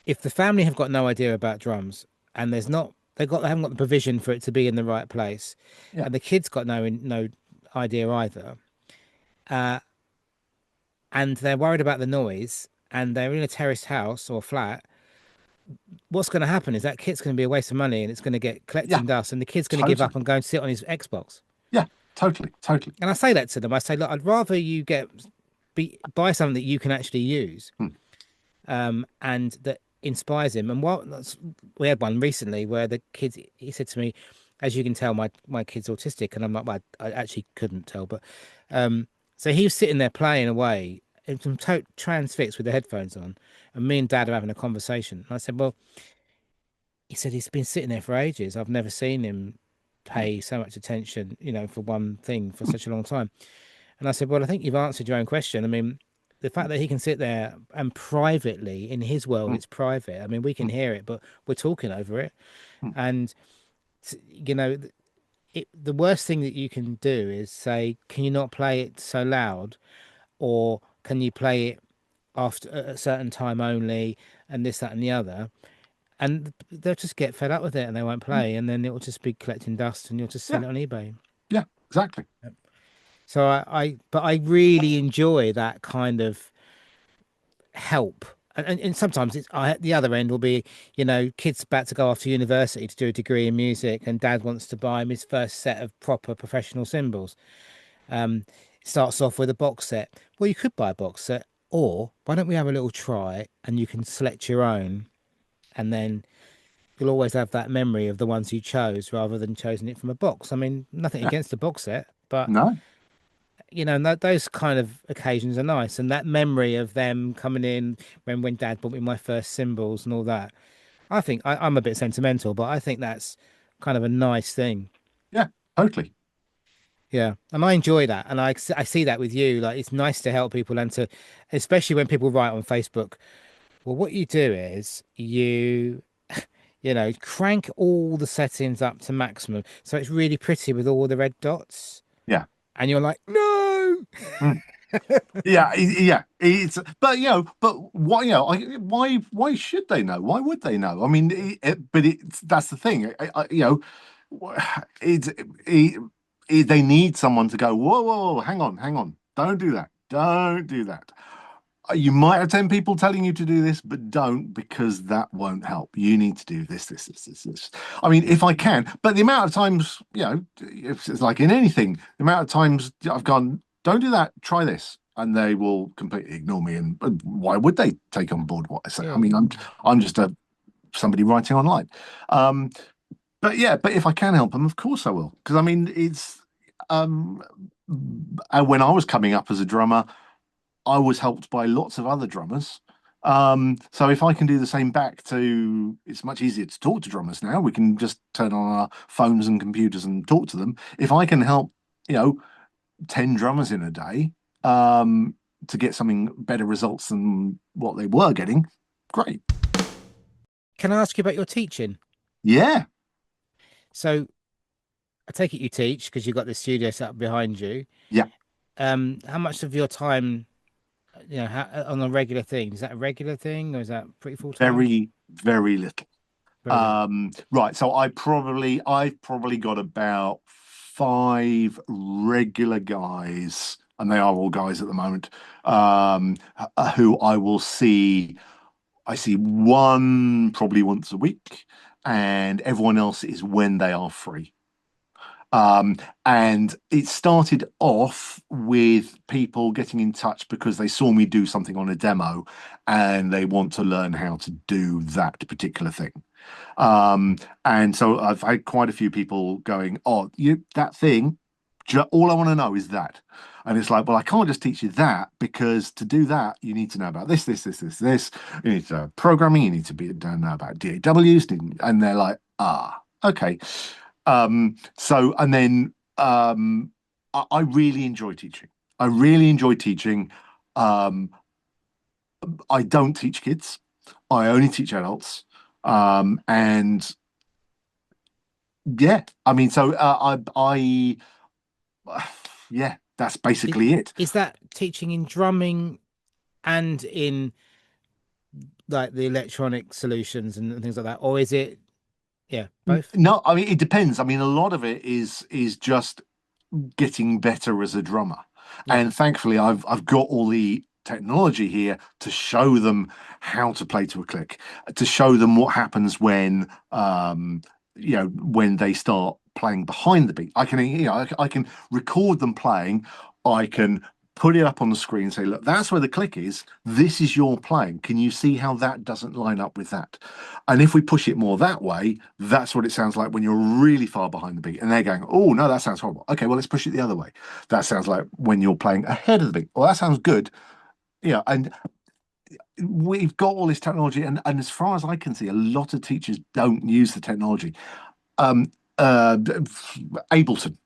if the family have got no idea about drums, and they haven't got the provision for it to be in the right place, Yeah. and the kids got no idea either, uh, and they're worried about the noise, and they're in a terraced house or flat, what's going to happen is that kit's going to be a waste of money, and it's going to get Yeah. collecting dust, and the kid's going to give up Totally. and go and sit on his Xbox. Yeah. Totally. Totally. And I say that to them. I say, look, I'd rather you buy something that you can actually use, Mm. and that inspires him. And we had one recently where the kids, he said to me, as you can tell, my kid's autistic, and I'm like, well, I actually couldn't tell, but so he was sitting there playing away, and some transfixed with the headphones on, and me and Dad are having a conversation. And I said, well, he said he's been sitting there for ages. I've never seen him Mm. pay so much attention, for one thing for such a long time. And I said, well, I think you've answered your own question. I mean, the fact that he can sit there and privately, in his world, Mm. it's private. I mean, we can Mm. hear it, but we're talking over it. Mm. And, you know, the worst thing that you can do is say, can you not play it so loud? Or can you play it after a certain time only, and this, that, and the other? And they'll just get fed up with it and they won't Mm. play. And then it will just be collecting dust, and you'll just Yeah. sell it on eBay. Yeah. Exactly. So but I really enjoy that kind of help. And sometimes the other end will be, kids about to go off to university to do a degree in music, and dad wants to buy him his first set of proper professional cymbals. Um, Starts off with a box set. Well, you could buy a box set, or why don't we have a little try and you can select your own, and then you'll always have that memory of the ones you chose rather than choosing it from a box. I mean, nothing Yeah. against the box set, but No. those kind of occasions are nice, and that memory of them coming in when dad bought me my first cymbals and all that. I think I'm a bit sentimental, but I think that's kind of a nice thing. Yeah. Totally. Yeah, and I enjoy that, and I see that with you. Like, it's nice to help people, and to, especially when people write on Facebook. Well, what you do is crank all the settings up to maximum, so it's really pretty with all the red dots, Yeah. and you're like, no. Mm. Yeah, yeah. It's but what why should they know? Why would they know? I mean, but that's the thing. It's they need someone to go. Whoa, whoa, whoa, hang on, don't do that, don't do that. You might have 10 people telling you to do this, but don't, because that won't help. You need to do this. I mean, if I can, but the amount of times, it's like in anything, the amount of times I've gone, don't do that, try this. And they will completely ignore me. And why would they take on board what I say? I Yeah. mean, I'm just somebody writing online. Um, but if I can help them, of course I will. Because I mean, it's when I was coming up as a drummer, I was helped by lots of other drummers. So if I can do the same back to, it's much easier to talk to drummers now. We can just turn on our phones and computers and talk to them. If I can help, you know, 10 drummers in a day, to get something better results than what they were getting, great. Can I ask you about your teaching? Yeah, So I take it you teach because you've got the studio set up behind you. yeah, How much of your time, on a regular thing, is that a regular thing, or is that pretty full time? very, very little. Very little. Right. So I've probably got about five regular guys, and they are all guys at the moment, who I will see. I see one probably once a week, and everyone else is when they are free. Um, and it started off with people getting in touch because they saw me do something on a demo and they want to learn how to do that particular thing. Um, and so I've had quite a few people going, "Oh, that thing, All I want to know is that. And it's like, well, I can't just teach you that because to do that, you need to know about this. You need to know programming. You need to know about DAWs. And they're like, ah, okay. So, and then I really enjoy teaching. I really enjoy teaching. Um, I don't teach kids. I only teach adults. And yeah, I mean, so yeah, that's Is, basically it. is that teaching in drumming and in like the electronic solutions and things like that, or is it yeah both? No, I mean, it depends. I mean, a lot of it is just getting better as a drummer. Yeah. And thankfully, I've got all the technology here to show them how to play to a click, to show them what happens when when they start playing behind the beat. I can record them playing. I can put it up on the screen and say, look, that's where the click is. This is your playing. Can you see how that doesn't line up with that? And if we push it more that way, that's what it sounds like when you're really far behind the beat. And they're going, oh, no, that sounds horrible. Okay, well, let's push it the other way. That sounds like when you're playing ahead of the beat. Well, that sounds good. Yeah. And we've got all this technology. And as far as I can see, a lot of teachers don't use the technology. Um, Ableton.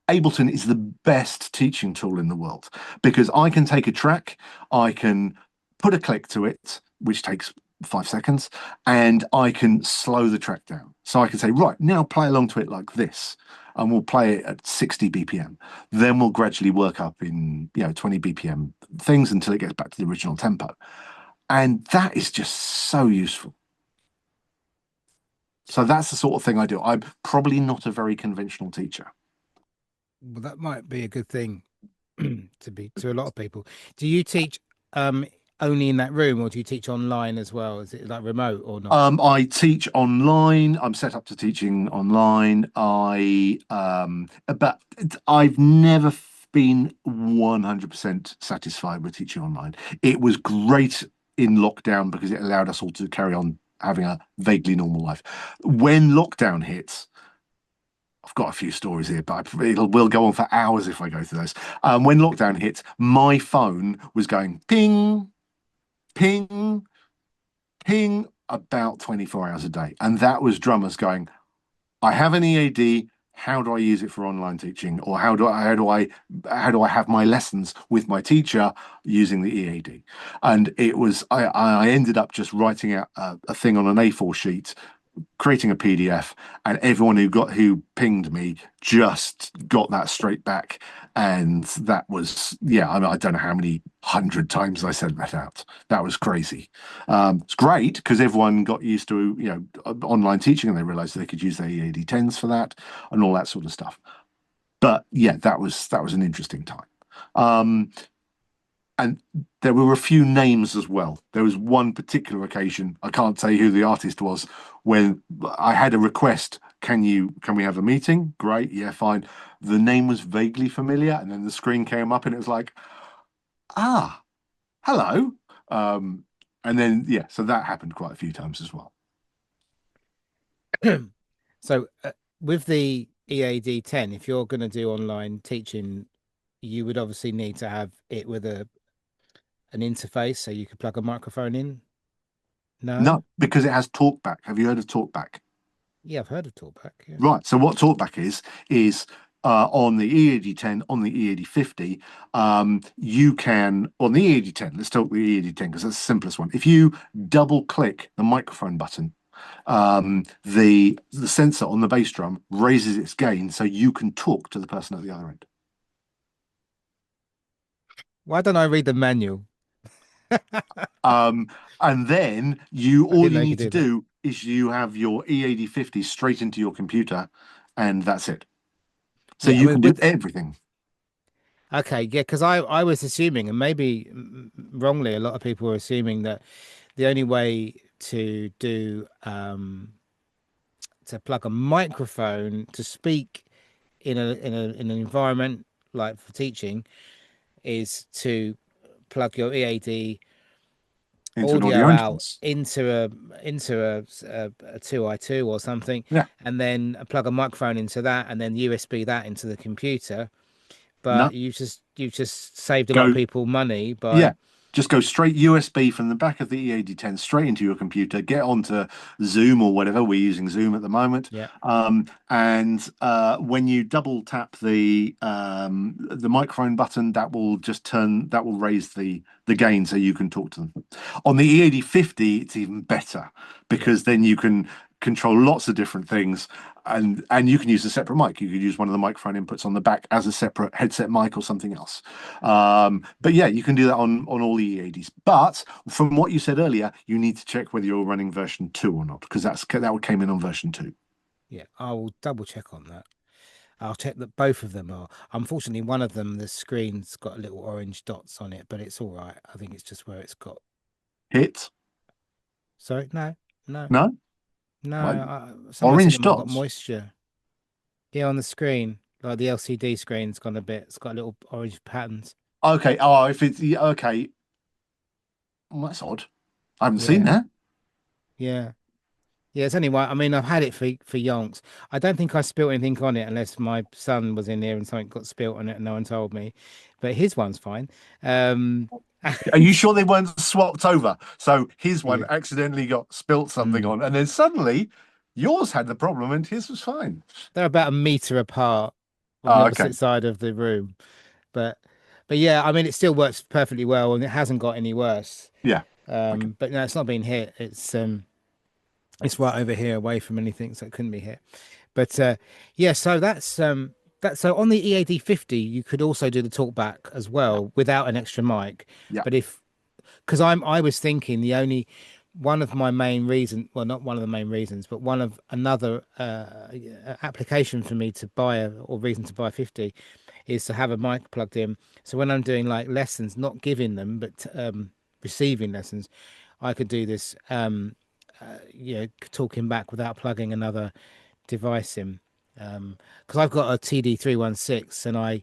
Ableton is the best teaching tool in the world because I can take a track, I can put a click to it, which takes 5 seconds, and I can slow the track down. So I can say, right, now play along to it like this. And we'll play it at 60 BPM. Then we'll gradually work up in 20 BPM things until it gets back to the original tempo. And that is just so useful. So that's the sort of thing I do. I'm probably not a very conventional teacher. Well, that might be a good thing to a lot of people. Do you teach um only in that room, or do you teach online as well? Is it like remote or not? I teach online. I'm set up to teaching online. But I've never been 100% satisfied with teaching online. It was great in lockdown because it allowed us all to carry on having a vaguely normal life. When lockdown hit, I've got a few stories here, but we'll go on for hours if I go through those. When lockdown hit, my phone was going ping, ping, ping about 24 hours a day. And that was drummers going, I have an EAD. How do I use it for online teaching? Or how do I have my lessons with my teacher using the EAD? And it was I ended up just writing out a thing on an A4 sheet, creating a PDF, and everyone who pinged me just got that straight back. And that was, yeah, I don't know how many 100 times I sent that out. That was crazy. It's great because everyone got used to online teaching and they realized they could use their EAD 10s for that and all that sort of stuff. But yeah, that was an interesting time. Um, and there were a few names as well. There was one particular occasion, I can't tell you who the artist was, when I had a request, can we have a meeting? Great, yeah, fine. The name was vaguely familiar, and then the screen came up and it was like, ah, hello. Um, and then yeah, so that happened quite a few times as well. So with the EAD 10, if you're going to do online teaching, you would obviously need to have it with a an interface so you could plug a microphone in. No? No, because it has talkback. Have you heard of talkback? Yeah, I've heard of talkback. Yeah. Right. So what talkback is on the EAD 10, on the EAD 50, you can on the EAD 10. Let's talk the EAD 10 because that's the simplest one. If you double click the microphone button, the sensor on the bass drum raises its gain so you can talk to the person at the other end. Why don't I read the manual? Um, and then you I all didn't you know you could need to do that. do is you have your EAD 50 straight into your computer, and that's it. So Yeah, you can do with everything. okay, yeah, because I was assuming, and maybe wrongly, a lot of people were assuming that the only way to do to plug a microphone to speak in an environment like for teaching is to plug your EAD into an audio audio out interface. into a 2i2 or something, Yeah. and then plug a microphone into that, and then USB that into the computer. No, But you just saved a lot of go. people money Yeah, by just go straight USB from the back of the EAD10 straight into your computer, get onto Zoom or whatever. We're using Zoom at the moment. yeah, And when you double tap the microphone button, that will raise the gain so you can talk to them. On the EAD50, it's even better yeah. because then you can control lots of different things and you can use a separate mic. You could use one of the microphone inputs on the back as a separate headset mic or something else. But yeah, you can do that on all the EADs. But from what you said earlier, you need to check whether you're running version 2 or not, because that came in on version 2. Yeah, I will double check on that. I'll check that both of them are. Unfortunately, one of them, the screen's got little orange dots on it, but it's all right. I think it's just where it's got. Hit? Sorry, no, no, No? no. Like Someone said orange it might have got dots. moisture. Yeah, on the screen, like the LCD screen's gone a bit. It's got little orange patterns. Okay. Oh, if it's yeah, okay. Well, that's odd. I haven't seen Yeah, that. yeah. Yeah, it's only one. I mean, I've had it for yonks. I don't think I spilt anything on it unless my son was in there and something got spilt on it and no one told me. But his one's fine. Are you And sure they weren't swapped over? So his one yeah, accidentally got spilt something mm. on, and then suddenly yours had the problem and his was fine. They're about a meter apart on the Oh, okay. opposite side of the room. But but yeah, I mean, it still works perfectly well and it hasn't got any worse. Yeah. Okay. But no, it's not been hit. It's right over here, away from anything, so it couldn't be hit. But yeah, so that's so on the EAD 50, you could also do the talkback as Yeah. well without an extra mic. Yeah. But if because I was thinking the only one of my main reasons, well, not one of the main reasons, but one of another application for me to buy or reason to buy 50 is to have a mic plugged in. So when I'm doing like lessons, not giving them, but receiving lessons, I could do this, talking back without plugging another device in. Because I've got a TD316 and I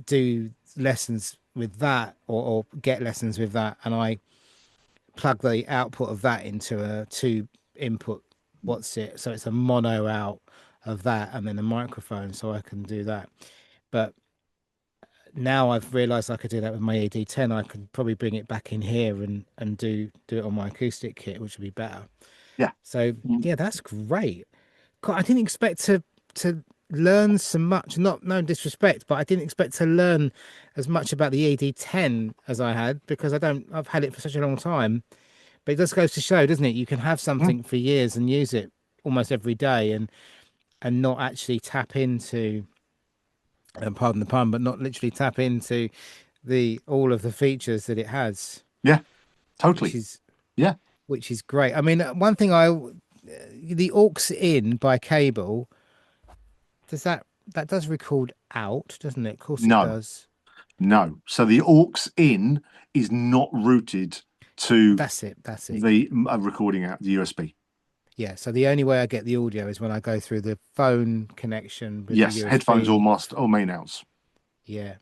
do lessons with that or get lessons with that, and I plug the output of that into a two input what's it, so it's a mono out of that and then a microphone, so I can do that. But now I've realized I could do that with my AD10. I could probably bring it back in here and do it on my acoustic kit, which would be better. Yeah. So Mm. yeah, that's great. I didn't expect to learn so much. Not no disrespect, but I didn't expect to learn as much about the AD10 as I had because I've had it for such a long time. But it just goes to show, doesn't it? You can have Mm. something for years and use it almost every day and not actually tap into, pardon the pun, but not literally tap into the all of the features that it has, Yeah. which Totally. is Yeah. which is great. I mean, one thing the aux in by cable, does that does record out, doesn't it? Of course it No. does. No. So the aux in is not routed to That's it. That's it. the recording out the USB. Yeah. So the only way I get the audio is when I go through the phone connection with the Yes, headphones or USB. master or main outs. Yeah.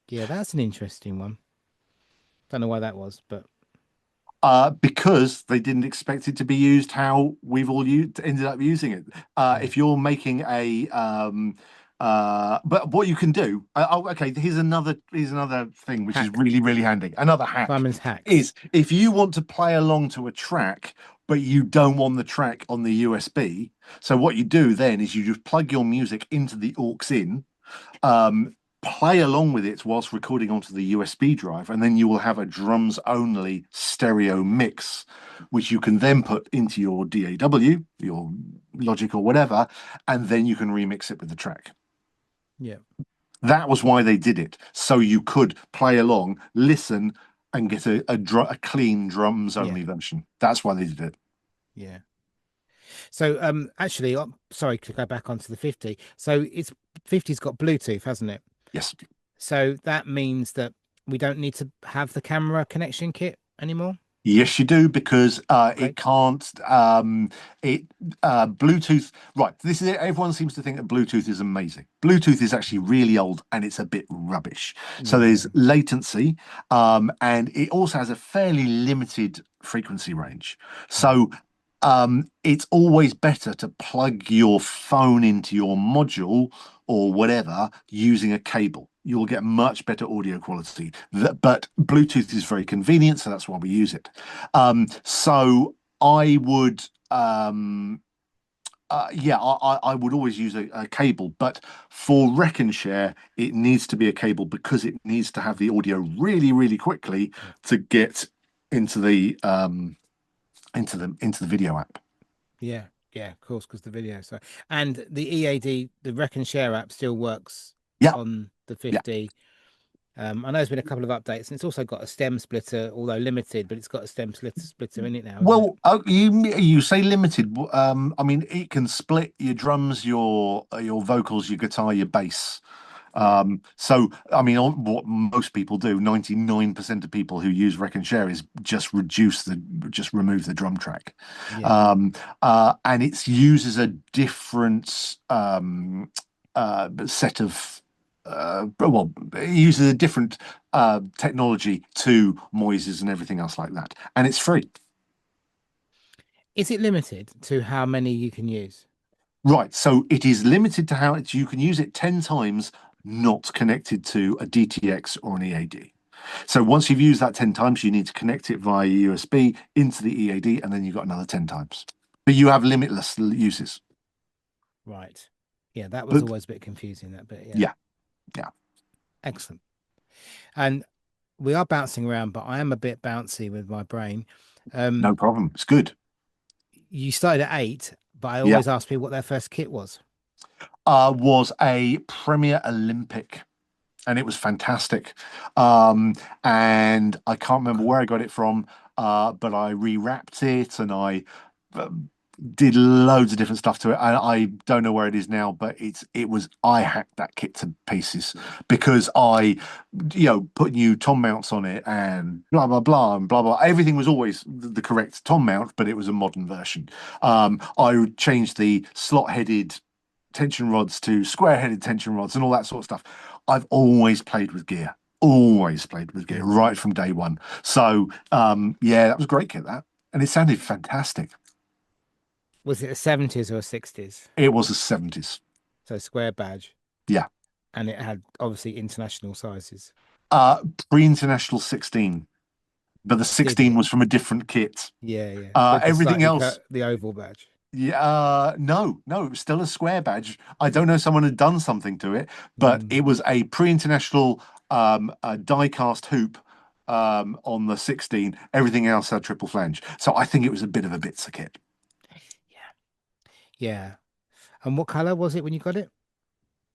Yeah, that's an interesting one. Don't know why that was, but Because they didn't expect it to be used how we've all ended up using it. yeah. If you're making but what you can do, okay, here's another thing which is Hack. really, really handy. Another hack Simon's hacks. is if you want to play along to a track, but you don't want the track on the USB. So what you do then is you just plug your music into the aux in, um, play along with it whilst recording onto the USB drive, and then you will have a drums only stereo mix, which you can then put into your DAW, your Logic or whatever, and then you can remix it with the track. Yeah. That was why they did it, so you could play along, listen, and get a clean drums Yeah. only version. That's why they did it. Yeah. So actually, sorry to go back onto the 50. So it's 50's got Bluetooth, hasn't it? Yes. So that means that we don't need to have the camera connection kit anymore. Yes, you do because Okay. it can't it Bluetooth. Right, this is it. Everyone seems to think that Bluetooth is amazing. Bluetooth is actually really old and it's a bit rubbish. So there's Yeah. latency, and it also has a fairly limited frequency range. Mm. So it's always better to plug your phone into your module or whatever using a cable. You'll get much better audio quality. But Bluetooth is very convenient, so that's why we use it. So I would, yeah, I would always use a cable, but for Wreck and Share, it needs to be a cable because it needs to have the audio really, really quickly to get into the video app. Yeah. Yeah, of course, because the video. So, and the EAD, the Reckon Share app still works Yeah, on the yeah. 50. I know there's been a couple of updates, and it's also got a stem splitter, although limited, but it's got a splitter in it now, isn't it? Well, you say limited. I mean, it can split your drums, your vocals, your guitar, your bass. Yeah. So, I mean, what most people do, 99% of people who use Wreck and Share is just remove the drum track. Yeah. Um, and it uses a different set of, well, it uses a different technology to Moises and everything else like that. And it's free. Is it limited to how many you can use? Right. So it is limited to how you can use it 10 times, not connected to a DTX or an EAD. So once you've used that 10 times, you need to connect it via USB into the EAD, and then you've got another 10 times. But you have limitless uses. Right. Yeah, that was But always a bit confusing, that bit. Yeah. yeah, yeah, Excellent. And we are bouncing around, but I am a bit bouncy with my brain. Um, no problem. It's good. you started at 8, but I Yeah. always ask people what their first kit was. Was a Premier Olympic, and it was fantastic. Um, and I can't remember where I got it from, but I rewrapped it and I uh, did loads of different stuff to it. I don't know where it is now, but I hacked that kit to pieces because put new tom mounts on it and blah blah blah and blah blah. Everything was always the correct tom mount, but it was a modern version. I changed the slot-headed tension rods to square-headed tension rods and all that sort of stuff. I've always played with gear Mm. right from day one. So yeah, that was a great kit that, and it sounded fantastic. Was it a 70s or a 60s? It was the 70s. So square badge, Yeah. and it had obviously international sizes. Uh, Pre-international 16, but the Did 16 it? was from a different kit. Yeah, yeah. With the Everything slightly else, the oval badge. yeah, no, no, it was still a square badge. I don't know, someone had done something to it, but Mm. it was a pre-international die cast hoop on the 16. Everything else had triple flange. So I think it was a bit of a Bitzer kit. Yeah. Yeah. And what color was it when you got it?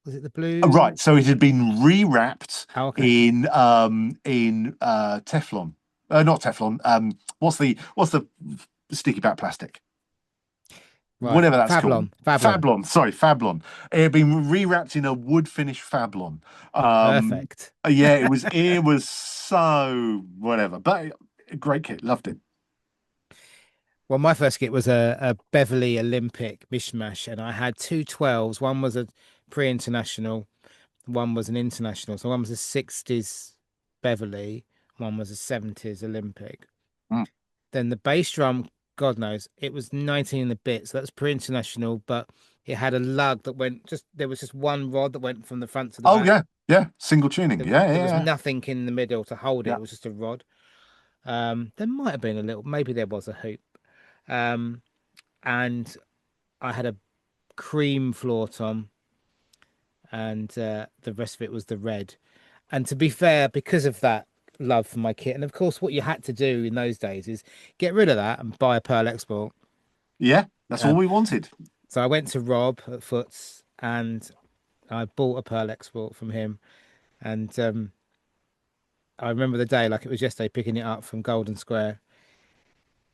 Was it the Right, blue? so it had been rewrapped Oh, okay. in Teflon. Not Teflon. What's the sticky back plastic? Right. Whatever that's called. Fablon. Fablon. Fablon, sorry, Fablon. It had been rewrapped in a wood finish Fablon. Perfect. Yeah, it was so whatever, but great kit, loved it. Well, my first kit was a Beverly Olympic mishmash, and I had two 12s. One was a pre-international, one was an international. So one was a 60s Beverly, one was a 70s Olympic. Mm. Then the bass drum, God knows, it was 19 and a bit. So that's pre-international, but it had a lug that went there was just one rod that went from the front to the Oh back. yeah, yeah, single tuning. Yeah, There was yeah, nothing in the middle to hold it. yeah, It was just a rod. There might have been a little, maybe there was a hoop. Um, and I had a cream floor tom, and the rest of it was the red. And to be fair, because of that love for my kit, and of course, what you had to do in those days is get rid of that and buy a Pearl Export. yeah. That's all Um, we wanted. so I went to Rob at Foots and I bought a Pearl Export from him. And I remember the day like it was yesterday, picking it up from Golden Square.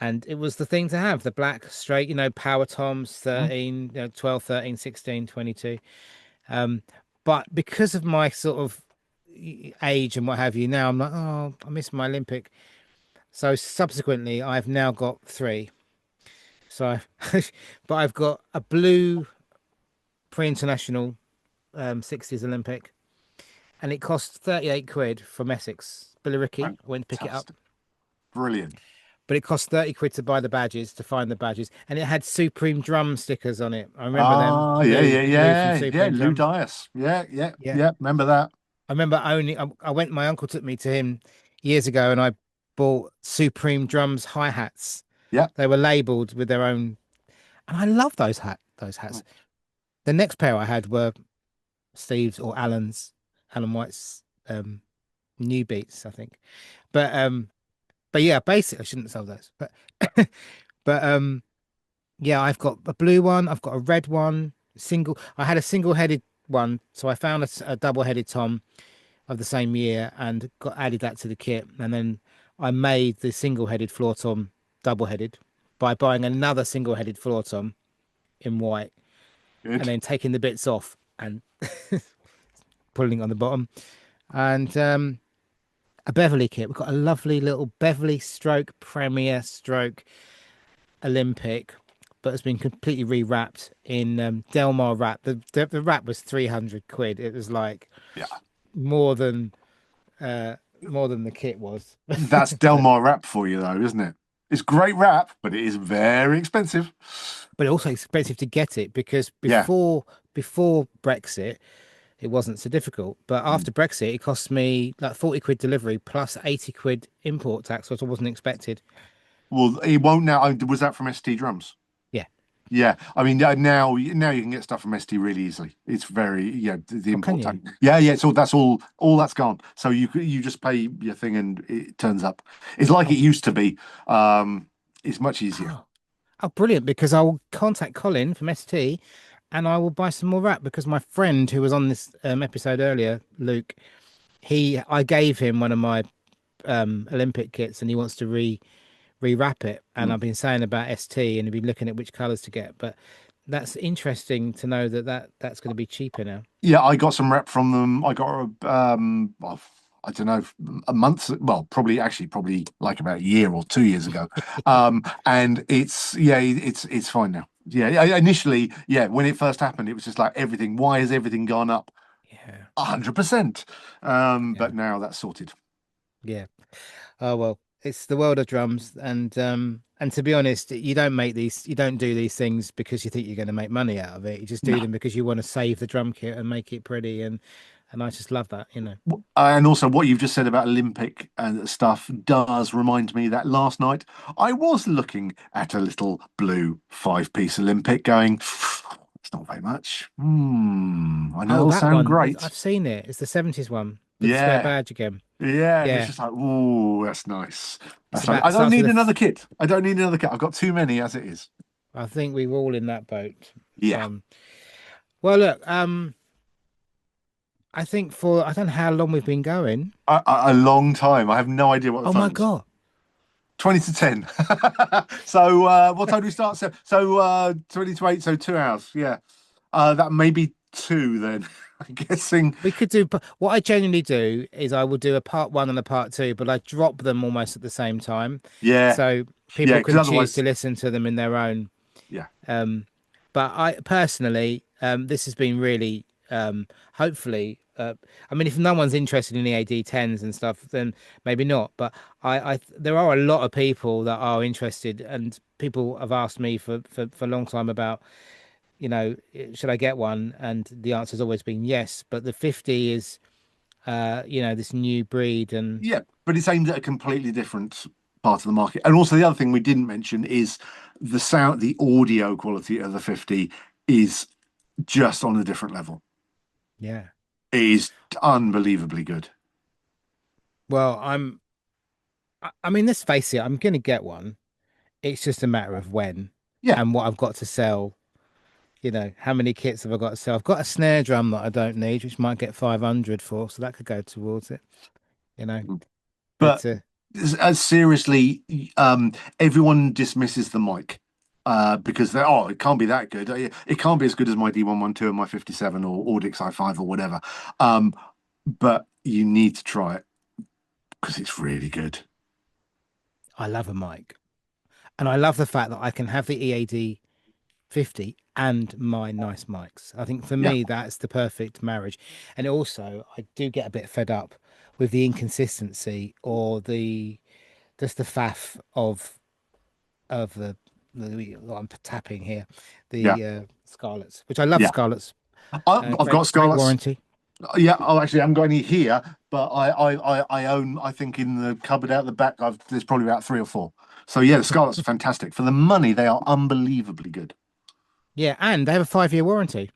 And it was the thing to have, the black straight, power toms, Mm. 13, 12, 13, 16, 22. But because of my sort of age and what have you, now I'm like, oh, I miss my Olympic. So subsequently, I've now got three. So, but I've got a blue pre-international 60s Olympic, and it cost 38 quid from Essex. Billericay. I went to pick it up, Fantastic. Brilliant. but it cost 30 quid to buy the badges, to find the badges, and it had Supreme Drum stickers on it. I remember them. Ah, yeah, Lou, yeah, Lou from yeah, yeah. Supreme Lou Drums. Dias. Yeah, yeah, Yeah, yeah. Remember that? I remember owning. I went. My uncle took me to him years ago, and I bought Supreme Drums hi hats. Yeah. They were labelled with their own, and I love those hats. The next pair I had were Steve's or Alan White's new beats, I think. But yeah, basically I shouldn't sell those. But but yeah, I've got a blue one, I've got a red one, single. I had a single-headed one, so I found a double-headed tom of the same year and got added that to the kit, and then I made the single-headed floor tom double-headed by buying another single-headed floor tom in white and Good. then taking the bits off and pulling it on the bottom. And a Beverly kit. We've got a lovely little Beverly stroke Premier stroke Olympic, but it's been completely rewrapped in Delmar wrap. The wrap was 300 quid. It was like Yeah. more than uh more than the kit was. That's Del Mar rap for you, though, isn't it? It's great rap, but it is very expensive. But also expensive to get it because Yeah. before Brexit it wasn't so difficult. But Mm. after Brexit it cost me like 40 quid delivery plus 80 quid import tax, which I wasn't expected. Well, it won't now. Was that from ST Drums? Yeah. Yeah, I mean now you can get stuff from ST really easily. It's very the Oh, can import tax. you? Yeah, yeah. So that's all that's gone. So you just pay your thing and it turns up. It's like it Oh, used to be. It's much easier. oh, oh, brilliant! Because I will contact Colin from ST, and I will buy some more wrap because my friend who was on this episode earlier, Luke, I gave him one of my Olympic kits, and he wants to rewrap it. And Mm. I've been saying about ST, and he've been looking at which colours to get. But that's interesting to know that's going to be cheaper now. Yeah, I got some rep from them. I got well, I don't know, a month, well, probably like about a year or 2 years ago. And it's fine now. Yeah, initially, yeah, when it first happened, it was just like everything. Why has everything gone up Yeah, 100%? yeah, But now that's sorted. yeah. Oh well, it's the world of drums, and to be honest, you don't do these things because you think you're going to make money out of it. You just do No. them because you want to save the drum kit and make it pretty, and I just love that. And also, what you've just said about Olympic stuff does remind me that last night I was looking at a little blue five-piece Olympic going, it's not very much. I know Oh, it'll that sound one, great. I've seen it. It's the 70s one with the square Yeah. badge again. Yeah. And it's Yeah, just like, ooh, that's nice. it's That's nice. about I it don't starts with need another kit. I don't need another kit. I've got too many as it is. I think we were all in that boat. Yeah. Um, well, look, I think I don't know how long we've been going. A long time. I have no idea what the Oh my time's. God. 20 to 10. So what time do we start? So 20 to 8, so 2 hours. Yeah. That may be two then. I'm guessing. We could do what I genuinely do is I will do a part one and a part two, but I drop them almost at the same time, Yeah. so Yeah, people because can choose to otherwise, listen to them in their own. yeah. Um, but I personally, this has been really, hopefully, I mean, if no one's interested in EAD tens and stuff, then maybe not. But there are a lot of people that are interested, and people have asked me for a long time about should I get one? And the answer's always been yes. But the 50 is, this new breed, and Yeah, but it's aimed at a completely different part of the market. And also the other thing we didn't mention is the sound, the audio quality of the 50 is just on a different level. yeah. It is unbelievably good. Well, I mean, let's face it, I'm gonna get one. It's just a matter of when Yeah. and what I've got to sell. How many kits have I got to sell? I've got a snare drum that I don't need, which might get 500 for, so that could go towards it. You know, But but seriously, everyone dismisses the mic because it can't be that good. It can't be as good as my D112 and my 57 or Audix i5 or whatever. But you need to try it because it's really good. I love a mic. And I love the fact that I can have the EAD 50 and my nice mics. I think for Yeah, me, that's the perfect marriage. And also, I do get a bit fed up with the inconsistency or the just the faff of the what I'm tapping here, yeah, the Scarlets, which I love yeah. Scarlets. I've got Great Scarlett's. warranty. Yeah, oh, actually, I haven't got any here, but I own. I think in the cupboard out the back, there's probably about three or four. So yeah, the Scarlett's are fantastic for the money. They are unbelievably good. Yeah, and they have a 5-year warranty.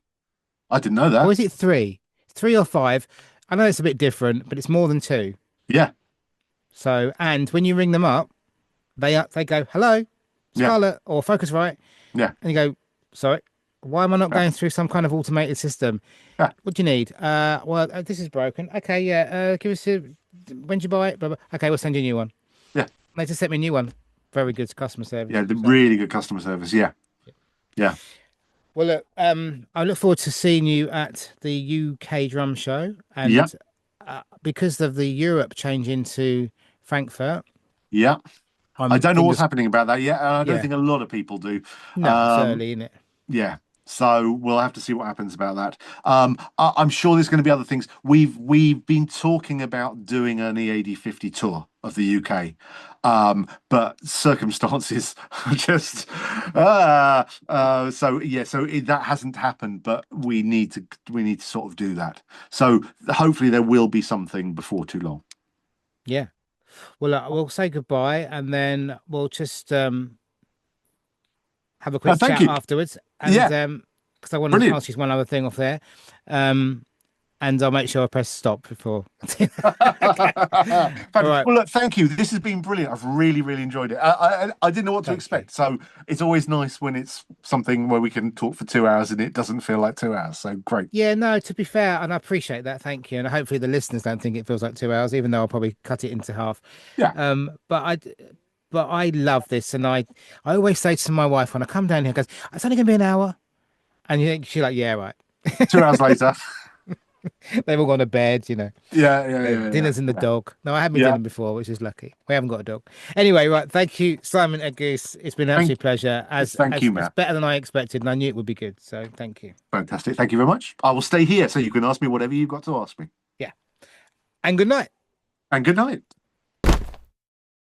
I didn't know Or that. is it three? 3 or 5? I know it's a bit different, but it's more than two. Yeah, So, and when you ring them up, they go, "Hello, yeah, Scarlett or Focusrite," yeah, and you go, "Sorry, why am I not yeah, going through some kind of automated system? yeah, What do you need? Well, this is broken. Okay, yeah. Give us a when did you buy it? Blah, blah. Okay, we'll send you a new one. yeah, They just sent me a new one. Very good customer yeah. service. The So, really good customer service. Yeah, yeah, well, look, I look forward to seeing you at the UK Drum Show, yeah, and because of the Europe change into Frankfurt, yeah. I I'm don't know what's fingers. happening about that yet, and I don't Yeah, think a lot of people do. no, it's Um, early, isn't it? Yeah. So we'll have to see what happens about that. I'm sure there's going to be other things. We've been talking about doing an EAD 50 tour of the UK, but circumstances just so yeah. That hasn't happened, but we need to sort of do that. So hopefully there will be something before too long. Yeah. Well, we'll say goodbye, and then we'll just have a quick Thank chat you. afterwards, and Yeah, because I want to brilliant. ask you one other thing off there, um, and I'll make sure I press stop before. Okay. All Fabulous. right. Well, look, thank you. This has been brilliant. I've really, really enjoyed it. I didn't know what to Thank you. expect, so it's always nice when it's something where we can talk for 2 hours and it doesn't feel like 2 hours. So great. Yeah, no, to be fair, and I appreciate that. Thank you. And hopefully the listeners don't think it feels like 2 hours, even though I'll probably cut it into half. Yeah. But I love this, and I always say to my wife when I come down here, goes, it's only gonna be an hour, and you think she's like, yeah, right. 2 hours later. They've all gone to bed, you know. Yeah, yeah, yeah, yeah, Dinner's in the yeah. dog. No, I had me Yeah. dinner before, which is lucky. We haven't got a dog. Anyway, right. Thank you, Simon Edgoose. It's been an Thank, absolute pleasure. As thank as you, it's Matt. better than I expected, and I knew it would be good. So thank you. Fantastic. Thank you very much. I will stay here so you can ask me whatever you've got to ask me. Yeah. And good night. And good night.